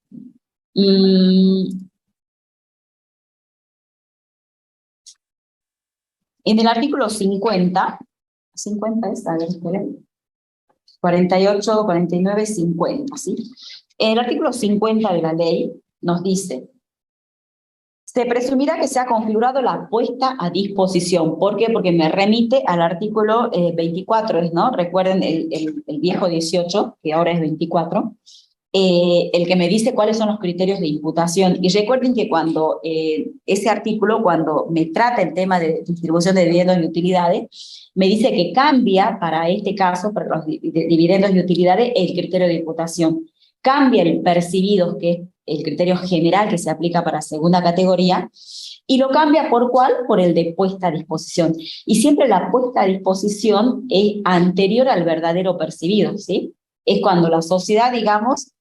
En el artículo 50 es, a ver, esperen, 48, 49, 50, ¿sí? En el artículo 50 de la ley nos dice: se presumirá que se ha configurado la puesta a disposición. ¿Por qué? Porque me remite al artículo 24, ¿no? Recuerden el viejo 18, que ahora es 24, el que me dice cuáles son los criterios de imputación. Y recuerden que cuando ese artículo, cuando me trata el tema de distribución de dividendos y utilidades, me dice que cambia para este caso, para los dividendos y utilidades, el criterio de imputación. Cambia el percibido, que es el criterio general que se aplica para segunda categoría, y lo cambia ¿por cuál? Por el de puesta a disposición. Y siempre la puesta a disposición es anterior al verdadero percibido, ¿sí? Es cuando la sociedad, digamos,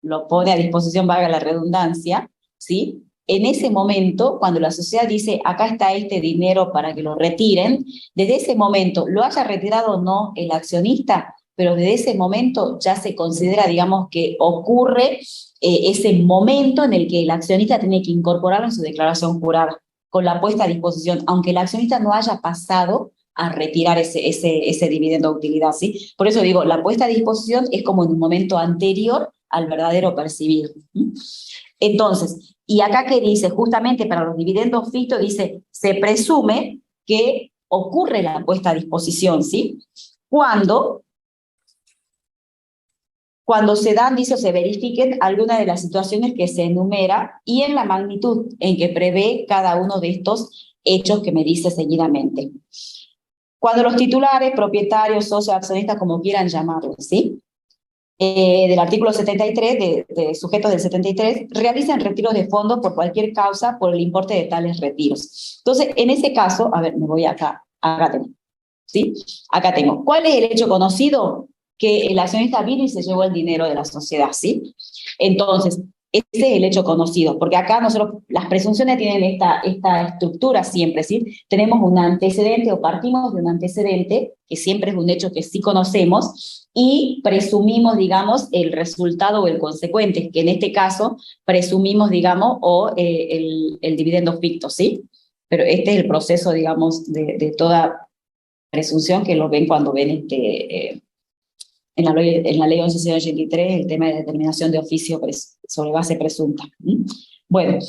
lo pone a disposición, valga la redundancia, ¿sí? En ese momento, cuando la sociedad dice, acá está este dinero para que lo retiren, desde ese momento, lo haya retirado o no el accionista, pero desde ese momento ya se considera, digamos, que ocurre ese momento en el que el accionista tiene que incorporarlo en su declaración jurada, con la puesta a disposición, aunque el accionista no haya pasado a retirar ese dividendo de utilidad, ¿sí? Por eso digo, la puesta a disposición es como en un momento anterior al verdadero percibido. Entonces, y acá que dice, justamente para los dividendos fictos, dice, se presume que ocurre la puesta a disposición, ¿sí? Cuando se dan, dice, o se verifiquen algunas de las situaciones que se enumera y en la magnitud en que prevé cada uno de estos hechos que me dice seguidamente. Cuando los titulares, propietarios, socios, accionistas, como quieran llamarlos, ¿sí? Del artículo 73, de sujetos del 73, realizan retiros de fondos por cualquier causa por el importe de tales retiros. Entonces, en ese caso, a ver, me voy acá tengo, ¿sí? Acá tengo. ¿Cuál es el hecho conocido? Que el accionista vino y se llevó el dinero de la sociedad, ¿sí? Entonces, ese es el hecho conocido, porque acá nosotros, las presunciones tienen esta estructura siempre, ¿sí? Tenemos un antecedente o partimos de un antecedente, que siempre es un hecho que sí conocemos, y presumimos, digamos, el resultado o el consecuente, que en este caso presumimos, digamos, o el dividendo ficto, ¿sí? Pero este es el proceso, digamos, de toda presunción, que lo ven cuando ven en la ley 1183, el tema de determinación de oficio sobre base presunta. Bueno,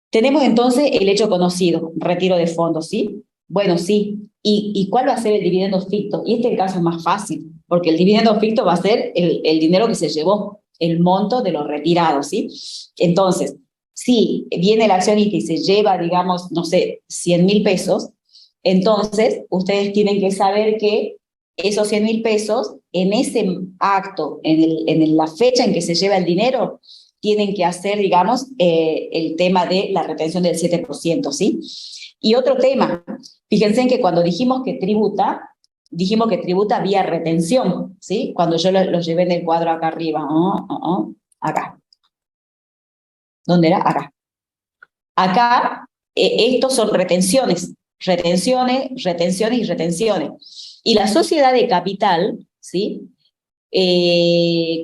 tenemos entonces el hecho conocido, retiro de fondos, ¿sí? Bueno, sí. ¿Y cuál va a ser el dividendo ficto? Y este es el caso más fácil, porque el dividendo ficto va a ser el dinero que se llevó, el monto de los retirados, ¿sí? Entonces, si viene el accionista y se lleva, digamos, no sé, 100.000 pesos, entonces ustedes tienen que saber que esos 100.000 pesos, en ese acto, en la fecha en que se lleva el dinero, tienen que hacer, digamos, el tema de la retención del 7%, ¿sí? Y otro tema, fíjense en que cuando dijimos que tributa vía retención, ¿sí? Cuando yo lo llevé en el cuadro acá arriba, acá. ¿Dónde era? Acá. Acá, estos son retenciones, retenciones y retenciones. Y la sociedad de capital, ¿sí?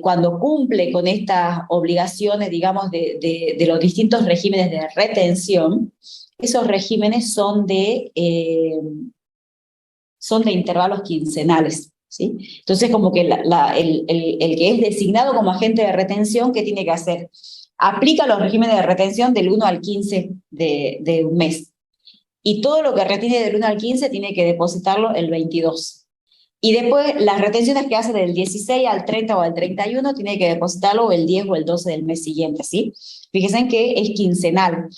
Cuando cumple con estas obligaciones, digamos, de los distintos regímenes de retención, esos regímenes son de intervalos quincenales, ¿sí? Entonces, como que el que es designado como agente de retención, ¿qué tiene que hacer? Aplica los regímenes de retención del 1 al 15 de un mes. Y todo lo que retiene del 1 al 15 tiene que depositarlo el 22. Y después las retenciones que hace del 16 al 30 o al 31 tiene que depositarlo el 10 o el 12 del mes siguiente, ¿sí? Fíjense que es quincenal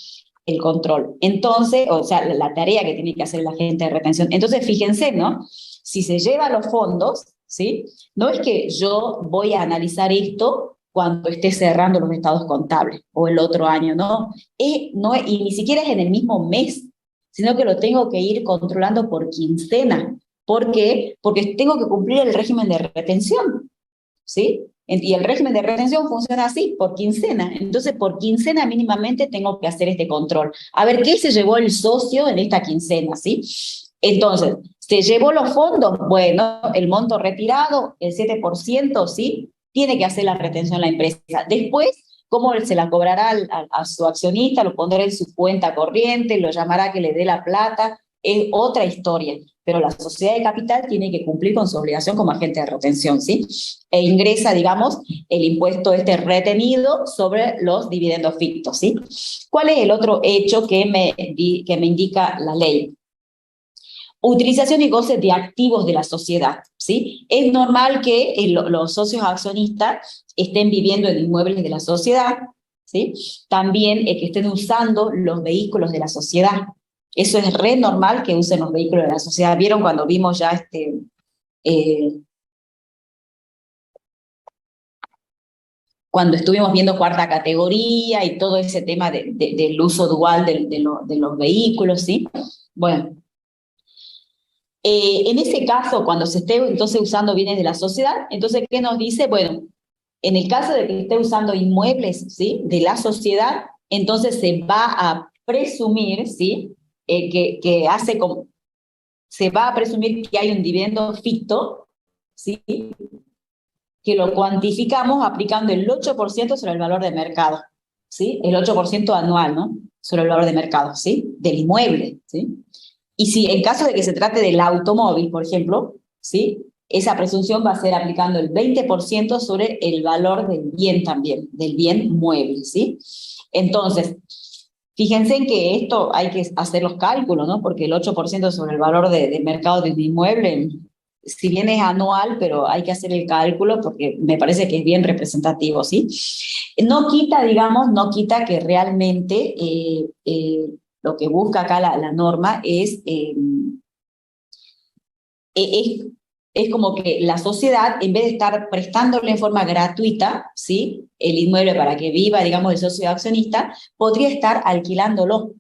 el control. Entonces, o sea, la tarea que tiene que hacer el agente de retención. Entonces, fíjense, ¿no? Si se lleva los fondos, ¿sí? No es que yo voy a analizar esto cuando esté cerrando los estados contables o el otro año, ¿no? No y ni siquiera es en el mismo mes, sino que lo tengo que ir controlando por quincena. ¿Por qué? Porque tengo que cumplir el régimen de retención, ¿sí? Y el régimen de retención funciona así, por quincena. Entonces, por quincena mínimamente tengo que hacer este control. A ver, ¿qué se llevó el socio en esta quincena, sí? Entonces, ¿se llevó los fondos? Bueno, el monto retirado, el 7%, ¿sí? Tiene que hacer la retención la empresa. Después, ¿cómo se la cobrará a su accionista? Lo pondrá en su cuenta corriente, lo llamará a que le dé la plata. Es otra historia, pero la sociedad de capital tiene que cumplir con su obligación como agente de retención, ¿sí? E ingresa, digamos, el impuesto retenido sobre los dividendos fictos, ¿sí? ¿Cuál es el otro hecho que me indica la ley? Utilización y goce de activos de la sociedad, ¿sí? Es normal que los socios accionistas estén viviendo en inmuebles de la sociedad, ¿sí? También que estén usando los vehículos de la sociedad. Eso es re normal que usen los vehículos de la sociedad. ¿Vieron cuando vimos ya cuando estuvimos viendo cuarta categoría y todo ese tema del uso dual de los vehículos, ¿sí? Bueno, en ese caso, cuando se esté entonces usando bienes de la sociedad, entonces, ¿qué nos dice? Bueno, en el caso de que esté usando inmuebles, ¿sí? De la sociedad, entonces se va a presumir, ¿sí? Se va a presumir que hay un dividendo ficto, ¿sí? Que lo cuantificamos aplicando el 8% sobre el valor de mercado, ¿sí? El 8% anual, ¿no? Sobre el valor de mercado, ¿sí? Del inmueble, ¿sí? Y si en caso de que se trate del automóvil, por ejemplo, ¿sí? Esa presunción va a ser aplicando el 20% sobre el valor del bien también, del bien mueble, ¿sí? Entonces, fíjense en que esto hay que hacer los cálculos, ¿no? Porque el 8% sobre el valor de mercado de un inmueble, si bien es anual, pero hay que hacer el cálculo porque me parece que es bien representativo, ¿sí? No quita, digamos, no quita que realmente lo que busca acá la norma es como que la sociedad, en vez de estar prestándole en forma gratuita, ¿sí? El inmueble para que viva, digamos, el socio accionista, podría estar alquilándolo.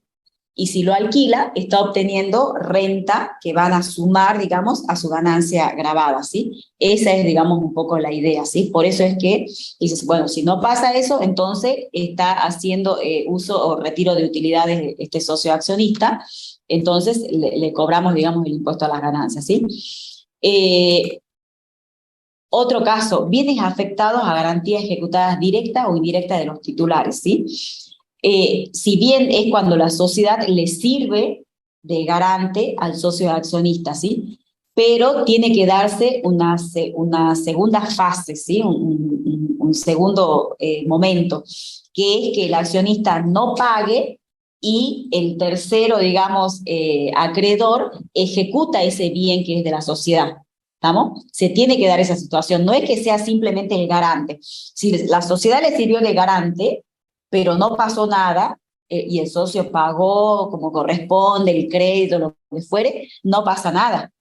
Y si lo alquila, está obteniendo renta que van a sumar, digamos, a su ganancia grabada, ¿sí? Esa es, digamos, un poco la idea, ¿sí? Por eso es que dices, bueno, si no pasa eso, entonces está haciendo uso o retiro de utilidades de este socio accionista, entonces le cobramos, digamos, el impuesto a las ganancias, ¿sí? Otro caso, bienes afectados a garantías ejecutadas directa o indirecta de los titulares, ¿sí? Si bien es cuando la sociedad le sirve de garante al socio accionista, ¿sí? Pero tiene que darse una segunda fase, ¿sí? Un segundo momento, que es que el accionista no pague y el tercero, digamos, acreedor, ejecuta ese bien que es de la sociedad. ¿Estamos? Se tiene que dar esa situación. No es que sea simplemente el garante. Si la sociedad le sirvió de garante, pero no pasó nada, y el socio pagó como corresponde, el crédito, lo que fuere, no pasa nada.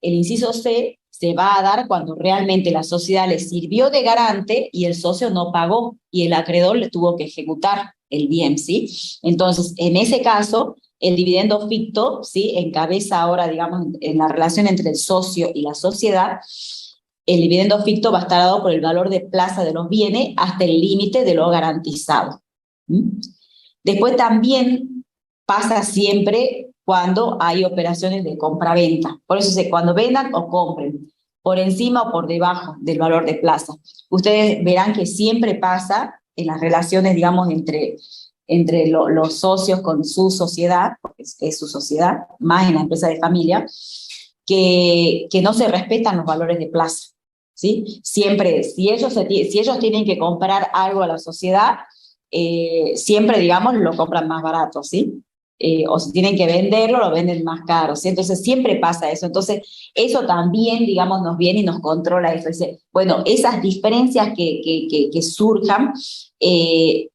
El inciso C se va a dar cuando realmente la sociedad le sirvió de garante y el socio no pagó y el acreedor le tuvo que ejecutar el bien, ¿sí? Entonces, en ese caso, el dividendo ficto, ¿sí? Encabeza ahora, digamos, en la relación entre el socio y la sociedad. El dividendo ficto va a estar dado por el valor de plaza de los bienes hasta el límite de lo garantizado. ¿Mm? Después también pasa siempre cuando hay operaciones de compra-venta. Por eso cuando vendan o compren, por encima o por debajo del valor de plaza. Ustedes verán que siempre pasa en las relaciones, digamos, entre los socios con su sociedad, porque es su sociedad, más en la empresa de familia, que no se respetan los valores de plaza, ¿sí? Siempre, si ellos tienen que comprar algo a la sociedad, siempre, digamos, lo compran más barato, ¿sí? O si tienen que venderlo, lo venden más caro, ¿sí? Entonces siempre pasa eso. Entonces eso también, digamos, nos viene y nos controla eso. Dice, bueno, esas diferencias que surjan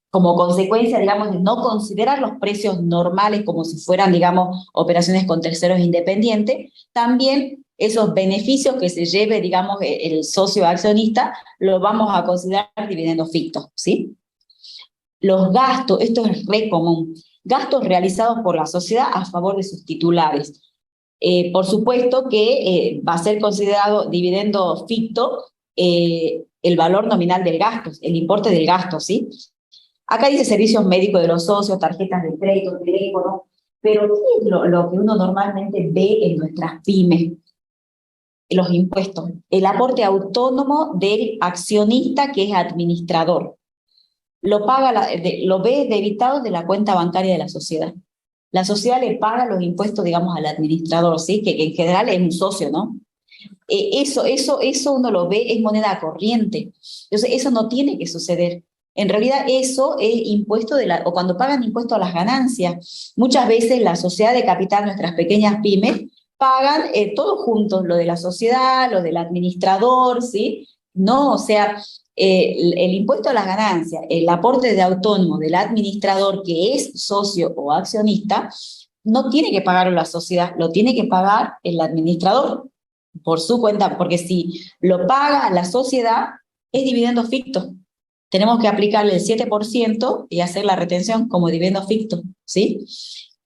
como consecuencia, digamos, de no considerar los precios normales como si fueran, digamos, operaciones con terceros independientes, también esos beneficios que se lleve, digamos, el socio accionista, lo vamos a considerar dividendos fictos, ¿sí? Los gastos, esto es re común, gastos realizados por la sociedad a favor de sus titulares. Por supuesto que va a ser considerado dividendo ficto el valor nominal del gasto, el importe del gasto, ¿sí? Acá dice servicios médicos de los socios, tarjetas de crédito, teléfono, pero ¿qué es lo que uno normalmente ve en nuestras pymes? Los impuestos, el aporte autónomo del accionista que es administrador. Lo ve debitado de la cuenta bancaria de la sociedad. La sociedad le paga los impuestos, digamos, al administrador, ¿sí? Que en general es un socio, ¿no? Eso uno lo ve, es moneda corriente. Entonces, eso no tiene que suceder. En realidad, eso es impuesto o cuando pagan impuesto a las ganancias. Muchas veces la sociedad de capital, nuestras pequeñas pymes, pagan todos juntos, lo de la sociedad, lo del administrador, ¿sí? No, o sea, el impuesto a las ganancias, el aporte de autónomo del administrador que es socio o accionista, no tiene que pagarlo la sociedad, lo tiene que pagar el administrador por su cuenta, porque si lo paga la sociedad, es dividendo ficto. Tenemos que aplicarle el 7% y hacer la retención como dividendo ficto, ¿sí?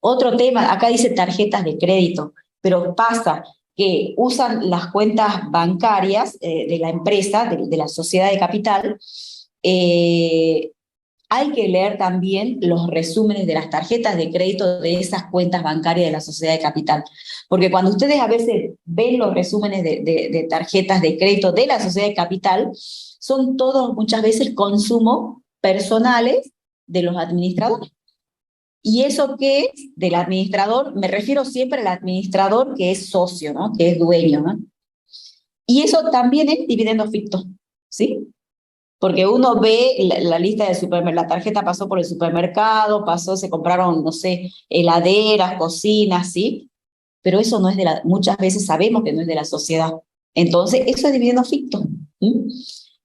Otro tema, acá dice tarjetas de crédito, pero pasa que usan las cuentas bancarias de la empresa, de la sociedad de capital. Hay que leer también los resúmenes de las tarjetas de crédito de esas cuentas bancarias de la sociedad de capital. Porque cuando ustedes a veces ven los resúmenes de tarjetas de crédito de la sociedad de capital, son todos muchas veces consumos personales de los administradores. ¿Y eso qué es del administrador? Me refiero siempre al administrador que es socio, ¿no? Que es dueño, ¿no? Y eso también es dividendo ficto, ¿sí? Porque uno ve la lista del supermercado, la tarjeta pasó por el supermercado, se compraron, no sé, heladeras, cocinas, ¿sí? Pero eso no es muchas veces sabemos que no es de la sociedad. Entonces, eso es dividendo ficto.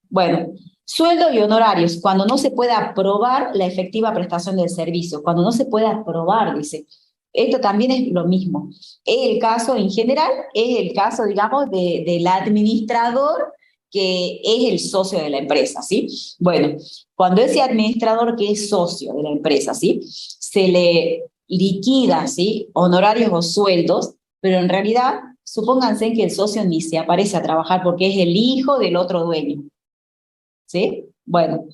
Bueno, sueldo y honorarios, cuando no se pueda aprobar la efectiva prestación del servicio, cuando no se pueda aprobar, dice. Esto también es lo mismo. Es el caso, en general, es el caso, digamos, del administrador que es el socio de la empresa, ¿sí? Bueno, cuando ese administrador que es socio de la empresa, ¿sí? Se le liquida, ¿sí? Honorarios o sueldos, pero en realidad, supónganse que el socio ni se aparece a trabajar porque es el hijo del otro dueño, ¿sí? Bueno,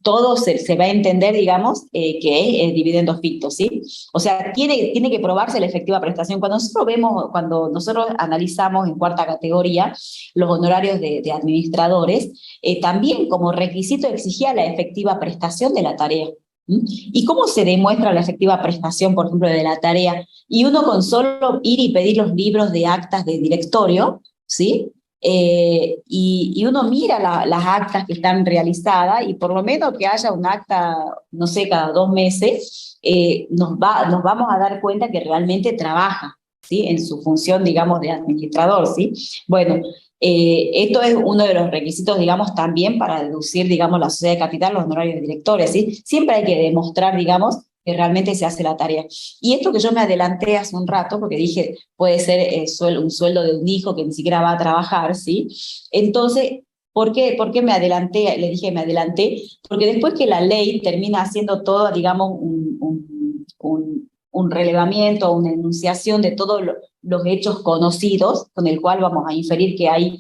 todo se va a entender, digamos, que es dividendo ficto, ¿sí? O sea, tiene que probarse la efectiva prestación. Cuando nosotros analizamos en cuarta categoría los honorarios de administradores, también como requisito exigía la efectiva prestación de la tarea. ¿Y cómo se demuestra la efectiva prestación, por ejemplo, de la tarea? Y uno con solo ir y pedir los libros de actas de directorio, ¿sí? y uno mira las actas que están realizadas y por lo menos que haya un acta, no sé, cada 2 meses, nos vamos a dar cuenta que realmente trabaja, ¿sí? En su función, digamos, de administrador, ¿sí? Bueno, esto es uno de los requisitos, digamos, también para deducir, digamos, la sociedad de capital, los honorarios de directores, ¿sí? Siempre hay que demostrar, digamos, que realmente se hace la tarea. Y esto que yo me adelanté hace un rato, porque dije, puede ser un sueldo de un hijo que ni siquiera va a trabajar, ¿sí? Entonces, ¿por qué me adelanté? Le dije me adelanté, porque después que la ley termina haciendo todo, digamos, un relevamiento, una enunciación de todos los hechos conocidos, con el cual vamos a inferir que hay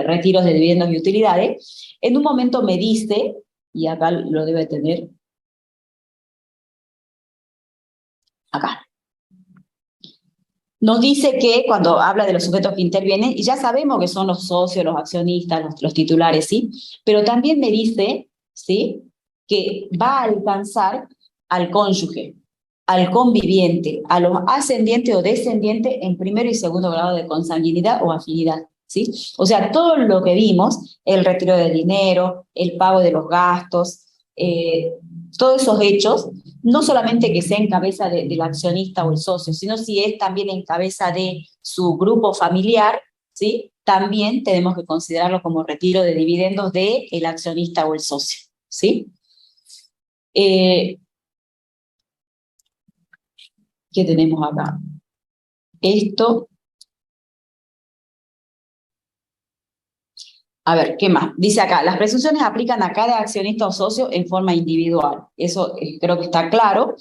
retiros de dividendos y utilidades, en un momento me dice, y acá lo debe tener, acá, nos dice que cuando habla de los sujetos que intervienen, y ya sabemos que son los socios, los accionistas, los titulares, ¿sí? Pero también me dice, ¿sí? Que va a alcanzar al cónyuge, al conviviente, a los ascendientes o descendientes en primero y segundo grado de consanguinidad o afinidad, ¿sí? O sea, todo lo que vimos, el retiro de dinero, el pago de los gastos, todos esos hechos, no solamente que sea en cabeza del accionista o el socio, sino si es también en cabeza de su grupo familiar, ¿sí? También tenemos que considerarlo como retiro de dividendos del accionista o el socio, ¿sí? ¿Qué tenemos acá? Esto. A ver, ¿qué más? Dice acá, las presunciones aplican a cada accionista o socio en forma individual. Eso creo que está claro.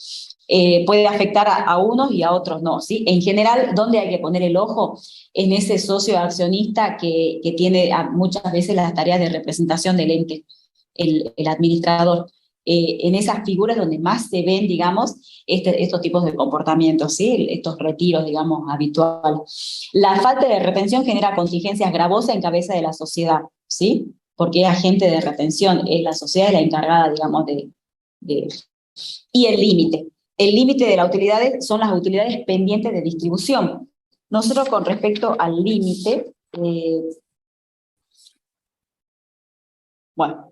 Puede afectar a unos y a otros no, ¿sí? En general, ¿dónde hay que poner el ojo? En ese socio accionista que tiene muchas veces las tareas de representación del ente, el administrador. En esas figuras donde más se ven, digamos, estos tipos de comportamientos, ¿sí? Estos retiros, digamos, habituales. La falta de retención genera contingencias gravosas en cabeza de la sociedad, ¿sí? Porque es agente de retención, es la sociedad la encargada, digamos, de... Y el límite. El límite de las utilidades son las utilidades pendientes de distribución. Nosotros con respecto al límite, bueno,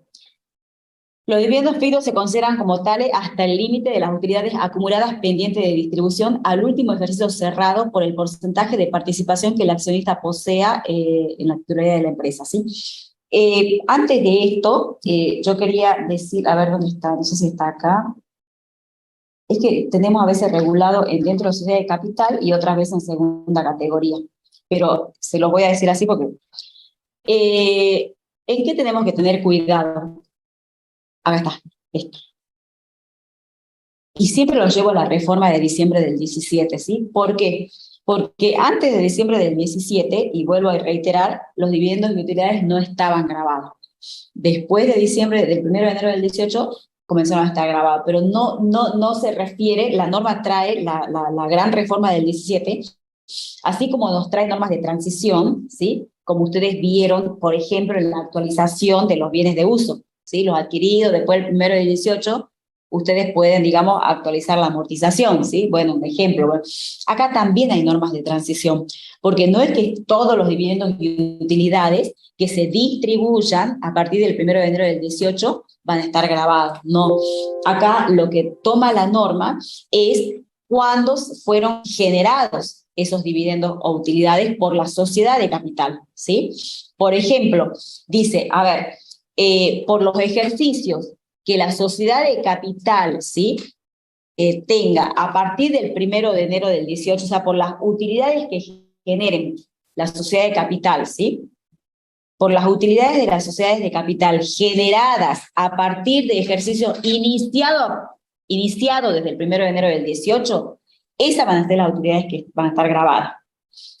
los dividendos fijos se consideran como tales hasta el límite de las utilidades acumuladas pendientes de distribución al último ejercicio cerrado por el porcentaje de participación que el accionista posea en la titularidad de la empresa, ¿sí? Antes de esto, yo quería decir, a ver dónde está, no sé si está acá. Es que tenemos a veces regulado dentro de la sociedad de capital y otras veces en segunda categoría. Pero se lo voy a decir así porque... ¿en qué tenemos que tener cuidado? Acá está, esto. Y siempre lo llevo a la reforma de diciembre del 17, ¿sí? ¿Por qué? Porque antes de diciembre del 17, y vuelvo a reiterar, los dividendos y utilidades no estaban grabados. Después de diciembre, del 1 de enero del 18, comenzaron a estar grabados, pero no se refiere, la norma trae la gran reforma del 17, así como nos trae normas de transición, ¿sí? Como ustedes vieron, por ejemplo, en la actualización de los bienes de uso, ¿sí? Los adquiridos después del 1 del 18, ustedes pueden, digamos, actualizar la amortización, ¿sí? Bueno, un ejemplo. Bueno, acá también hay normas de transición, porque no es que todos los dividendos y utilidades que se distribuyan a partir del 1 de enero del 18 van a estar grabados, no. Acá lo que toma la norma es cuándo fueron generados esos dividendos o utilidades por la sociedad de capital, ¿sí? Por ejemplo, dice, a ver, por los ejercicios que la sociedad de capital, ¿sí? Tenga a partir del 1 de enero del 18, o sea, por las utilidades que generen la sociedad de capital, ¿sí? Por las utilidades de las sociedades de capital generadas a partir de ejercicio iniciado desde el 1 de enero del 18, esas van a ser las utilidades que van a estar grabadas.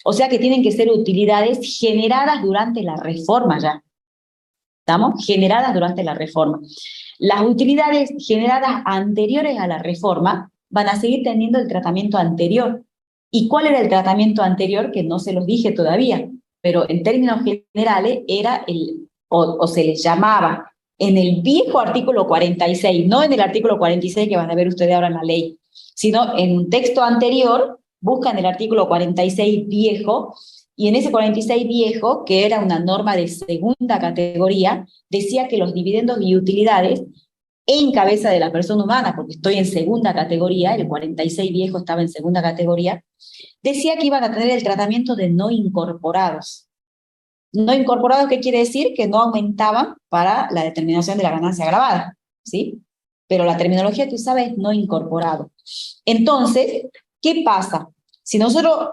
O sea que tienen que ser utilidades generadas durante la reforma ya. ¿Estamos? Generadas durante la reforma. Las utilidades generadas anteriores a la reforma van a seguir teniendo el tratamiento anterior. ¿Y cuál era el tratamiento anterior? Que no se los dije todavía, pero en términos generales era o se les llamaba en el viejo artículo 46, no en el artículo 46 que van a ver ustedes ahora en la ley, sino en un texto anterior, buscan el artículo 46 viejo, Y en ese 46 viejo, que era una norma de segunda categoría, decía que los dividendos y utilidades en cabeza de la persona humana, porque estoy en segunda categoría, el 46 viejo estaba en segunda categoría, decía que iban a tener el tratamiento de no incorporados. No incorporados, ¿qué quiere decir? Que no aumentaban para la determinación de la ganancia agravada, ¿sí? Pero la terminología que usaba es no incorporado. Entonces, ¿qué pasa? Si nosotros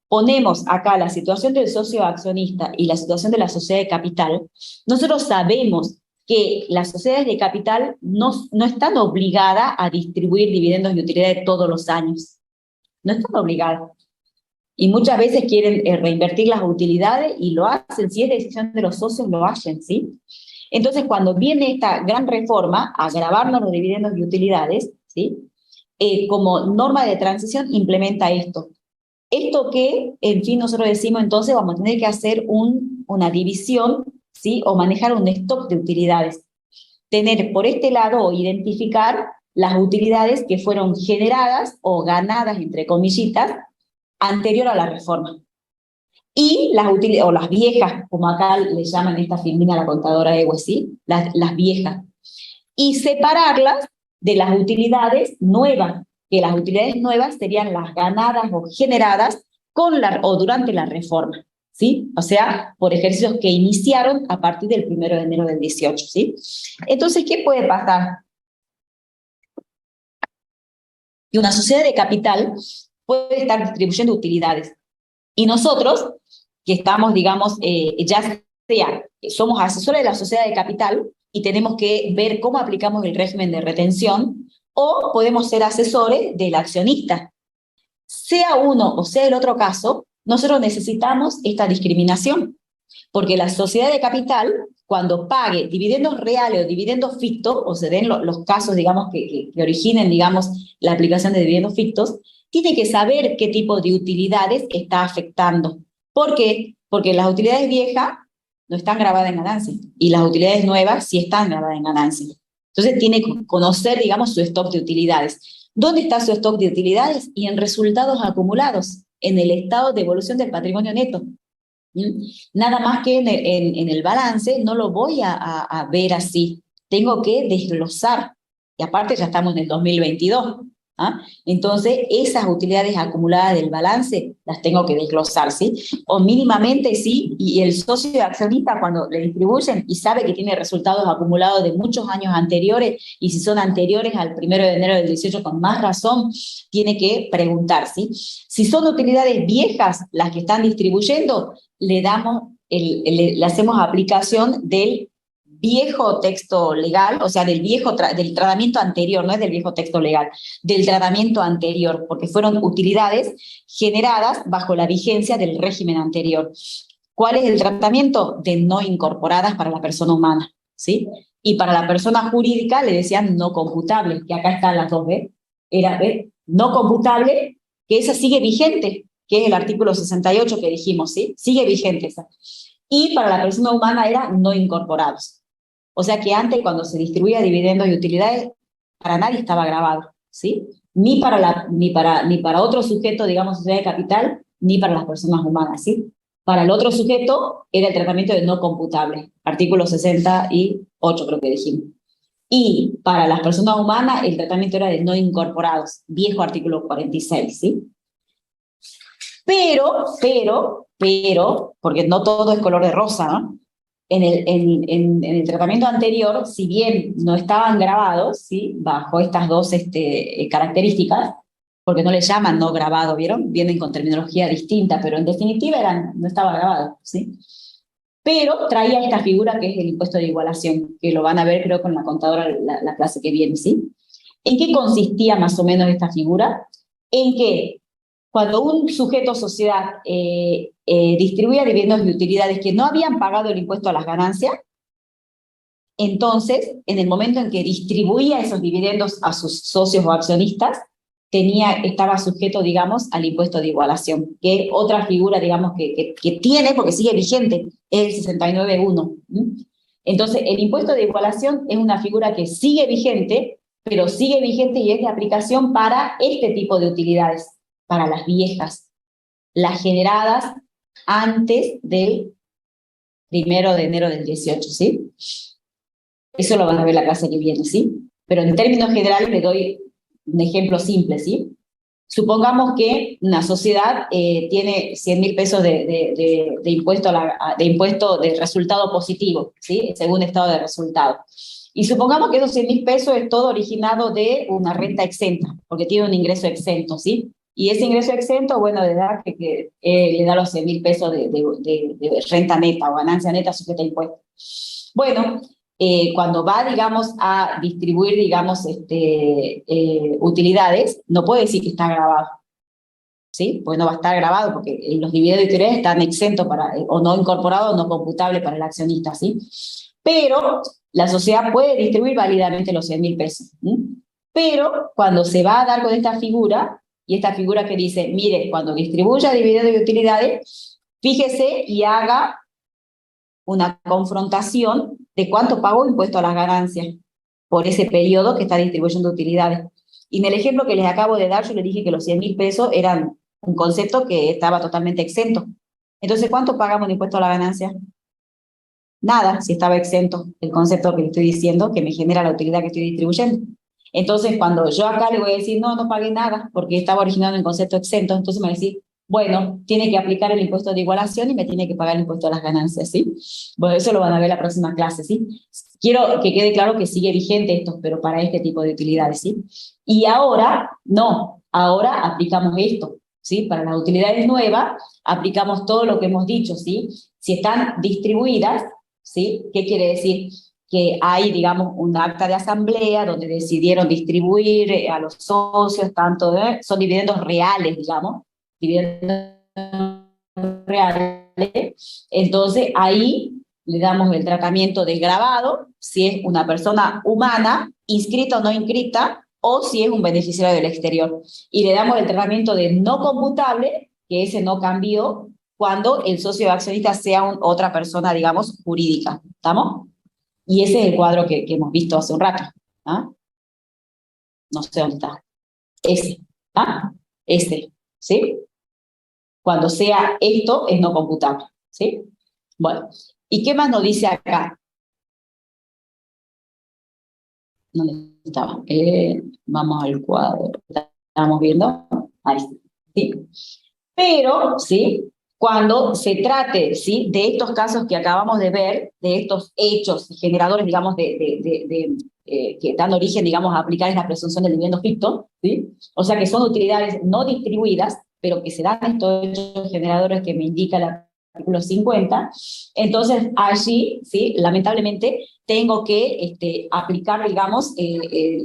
ponemos acá la situación del socio accionista y la situación de la sociedad de capital, nosotros sabemos que las sociedades de capital no están obligadas a distribuir dividendos y utilidades todos los años. No están obligadas. Y muchas veces quieren reinvertir las utilidades y lo hacen. Si es decisión de los socios, lo hacen, ¿sí? Entonces, cuando viene esta gran reforma, a grabarnos los dividendos y utilidades, ¿sí? Como norma de transición, implementa esto. Esto que, en fin, nosotros decimos, entonces vamos a tener que hacer una división, ¿sí? O manejar un stock de utilidades. Tener por este lado o identificar las utilidades que fueron generadas o ganadas, entre comillitas, anterior a la reforma. Y las utilidades, o las viejas, como acá le llaman esta filmina la contadora Ewe, ¿sí? Las viejas. Y separarlas de las utilidades nuevas, que las utilidades nuevas serían las ganadas o generadas o durante la reforma, ¿sí? O sea, por ejercicios que iniciaron a partir del 1 de enero del 18, ¿sí? Entonces, ¿qué puede pasar? Que una sociedad de capital puede estar distribuyendo utilidades. Y nosotros, que estamos, digamos, ya sea, somos asesores de la sociedad de capital y tenemos que ver cómo aplicamos el régimen de retención, o podemos ser asesores del accionista. Sea uno o sea el otro caso, nosotros necesitamos esta discriminación, porque la sociedad de capital, cuando pague dividendos reales o dividendos fictos, o se den los casos, digamos, que originen, digamos, la aplicación de dividendos fictos, tiene que saber qué tipo de utilidades está afectando. ¿Por qué? Porque las utilidades viejas no están grabadas en ganancia y las utilidades nuevas sí están grabadas en ganancia. Entonces tiene que conocer, digamos, su stock de utilidades. ¿Dónde está su stock de utilidades? Y en resultados acumulados, en el estado de evolución del patrimonio neto. Nada más que en el balance no lo voy a ver así. Tengo que desglosar. Y aparte ya estamos en el 2022. ¿Ah? Entonces, esas utilidades acumuladas del balance las tengo que desglosar, ¿sí? O mínimamente, sí, y el socio accionista cuando le distribuyen y sabe que tiene resultados acumulados de muchos años anteriores, y si son anteriores al 1 de enero del 18, con más razón, tiene que preguntar, ¿sí? Si son utilidades viejas las que están distribuyendo, le hacemos aplicación del viejo texto legal, o sea, del tratamiento anterior, no es del viejo texto legal, del tratamiento anterior, porque fueron utilidades generadas bajo la vigencia del régimen anterior. ¿Cuál es el tratamiento? De no incorporadas para la persona humana, ¿sí? Y para la persona jurídica le decían no computable, que acá están las dos, ¿ves? Era no computable, que esa sigue vigente, que es el artículo 68 que dijimos, ¿sí? Sigue vigente esa. Y para la persona humana era no incorporados. O sea que antes, cuando se distribuía dividendos y utilidades, para nadie estaba grabado, ¿sí? Ni para otro sujeto, digamos, sociedad de capital, ni para las personas humanas, ¿sí? Para el otro sujeto era el tratamiento de no computable, artículo 68 creo que dijimos. Y para las personas humanas el tratamiento era de no incorporados, viejo artículo 46, ¿sí? Pero, porque no todo es color de rosa, ¿no? En el tratamiento anterior, si bien no estaban grabados, ¿sí? Bajo estas dos características, porque no le llaman no grabado, ¿vieron? Vienen con terminología distinta, pero en definitiva no estaba grabado, ¿sí? Pero traía esta figura que es el impuesto de igualación, que lo van a ver creo con la contadora la clase que viene, ¿sí? ¿En qué consistía más o menos esta figura? En que cuando un sujeto o sociedad distribuía dividendos y utilidades que no habían pagado el impuesto a las ganancias, entonces, en el momento en que distribuía esos dividendos a sus socios o accionistas, estaba sujeto, digamos, al impuesto de igualación, que es otra figura, digamos, que tiene, porque sigue vigente, es el 69.1. Entonces, el impuesto de igualación es una figura que sigue vigente, pero sigue vigente y es de aplicación para este tipo de utilidades, para las viejas. Las generadas antes del 1 de enero del 18, ¿sí? Eso lo van a ver la clase que viene, ¿sí? Pero en términos generales le doy un ejemplo simple, ¿sí? Supongamos que una sociedad tiene 100.000 pesos de impuesto, de impuesto de resultado positivo, ¿sí? Según estado de resultado. Y supongamos que esos 100.000 pesos es todo originado de una renta exenta, porque tiene un ingreso exento, ¿sí? Y ese ingreso exento, bueno, le da, le da los 100.000 pesos de renta neta o ganancia neta sujeta a impuestos. Bueno, cuando va, digamos, a distribuir, digamos, utilidades, no puede decir que está grabado, ¿sí? Pues no va a estar grabado porque los dividendos y utilidades están exentos para, o no incorporados o no computables para el accionista, ¿sí? Pero la sociedad puede distribuir válidamente los 100.000 pesos. ¿Sí? Pero cuando se va a dar con esta figura, y esta figura que dice, mire, cuando distribuya dividendos y utilidades, fíjese y haga una confrontación de cuánto pagó impuesto a las ganancias por ese periodo que está distribuyendo utilidades. Y en el ejemplo que les acabo de dar, yo les dije que los 100.000 pesos eran un concepto que estaba totalmente exento. Entonces, ¿cuánto pagamos de impuesto a la ganancia? Nada, si estaba exento el concepto que le estoy diciendo, que me genera la utilidad que estoy distribuyendo. Entonces, cuando yo acá le voy a decir, no, no pagué nada, porque estaba originado en el concepto exento, entonces me va a decir, bueno, tiene que aplicar el impuesto de igualación y me tiene que pagar el impuesto a las ganancias, ¿sí? Bueno, eso lo van a ver la próxima clase, ¿sí? Quiero que quede claro que sigue vigente esto, pero para este tipo de utilidades, ¿sí? Y ahora, no, ahora aplicamos esto, ¿sí? Para las utilidades nuevas, aplicamos todo lo que hemos dicho, ¿sí? Si están distribuidas, ¿sí? ¿Qué quiere decir? Que hay, digamos, un acta de asamblea donde decidieron distribuir a los socios, tanto son dividendos reales, digamos, dividendos reales, entonces ahí le damos el tratamiento de gravado, si es una persona humana, inscrita o no inscrita, o si es un beneficiario del exterior. Y le damos el tratamiento de no computable, que ese no cambió, cuando el socio accionista sea otra persona, digamos, jurídica. ¿Estamos? Y ese es el cuadro que hemos visto hace un rato. ¿Ah? No sé dónde está. Ese. ¿Ah? Ese. ¿Sí? Cuando sea esto, es no computable. ¿Sí? Bueno. ¿Y qué más nos dice acá? ¿Dónde estaba? Vamos al cuadro. ¿Estamos viendo? Ahí está. ¿Sí? Pero, ¿sí? Cuando se trate, ¿sí? De estos casos que acabamos de ver, de estos hechos generadores, digamos, que dan origen, digamos, a aplicar la presunción del dividendo ficto, ¿sí? O sea, que son utilidades no distribuidas, pero que se dan estos hechos generadores que me indica el artículo 50, entonces allí, ¿sí? Lamentablemente, tengo que aplicar, digamos,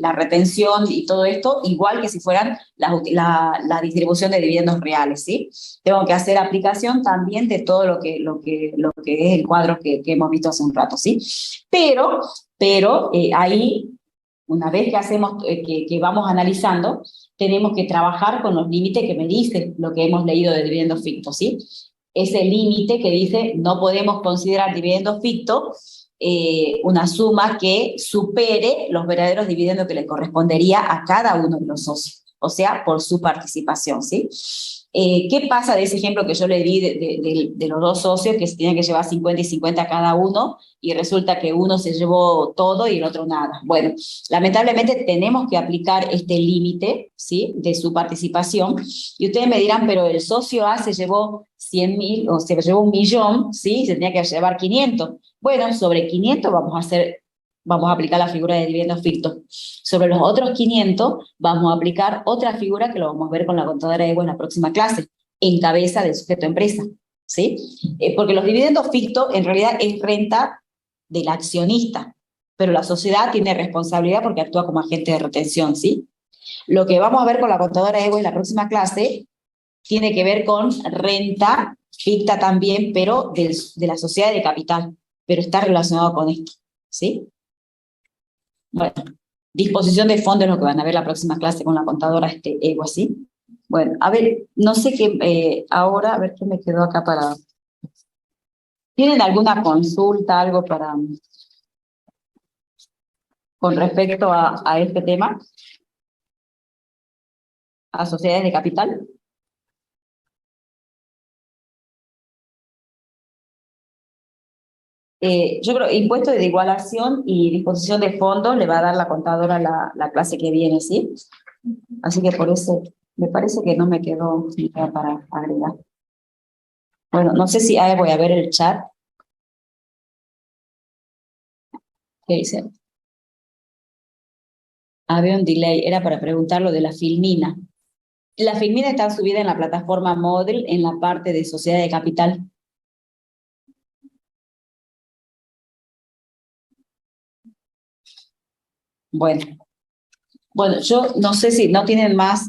la retención y todo esto, igual que si fueran la distribución de dividendos reales, ¿sí? Tengo que hacer aplicación también de todo lo que es el cuadro que hemos visto hace un rato, ¿sí? Pero ahí, una vez que hacemos, que vamos analizando, tenemos que trabajar con los límites que me dice lo que hemos leído de dividendos fictos, ¿sí? Ese límite que dice no podemos considerar dividendos fictos una suma que supere los verdaderos dividendos que le correspondería a cada uno de los socios, o sea, por su participación, ¿sí? ¿Qué pasa de ese ejemplo que yo le di de los dos socios que se tenían que llevar 50 y 50 cada uno y resulta que uno se llevó todo y el otro nada? Bueno, lamentablemente tenemos que aplicar este límite, ¿sí? De su participación y ustedes me dirán, pero el socio A se llevó 100.000 o se llevó 1.000.000, ¿sí? Se tenía que llevar 500. Bueno, sobre 500 vamos a aplicar la figura de dividendos fictos. Sobre los otros 500 vamos a aplicar otra figura que lo vamos a ver con la contadora Evo en la próxima clase, en cabeza del sujeto empresa, ¿sí? Porque los dividendos fictos en realidad es renta del accionista, pero la sociedad tiene responsabilidad porque actúa como agente de retención, ¿sí? Lo que vamos a ver con la contadora Evo en la próxima clase tiene que ver con renta ficta también, pero de la sociedad de capital, pero está relacionado con esto, ¿sí? Bueno, disposición de fondos es lo que van a ver la próxima clase con la contadora Evo, ¿sí? Bueno, a ver, no sé qué, ahora, a ver qué me quedó acá para... ¿Tienen alguna consulta, algo para... con respecto a este tema? ¿A sociedades de capital? Yo creo impuesto de igualación y disposición de fondos le va a dar la contadora la clase que viene, ¿sí? Así que por eso me parece que no me quedó nada para agregar. Bueno, no sé si voy a ver el chat. ¿Qué dice? Había un delay, era para preguntar lo de la filmina. La filmina está subida en la plataforma Model en la parte de sociedad de capital. Bueno, yo no sé si no tienen más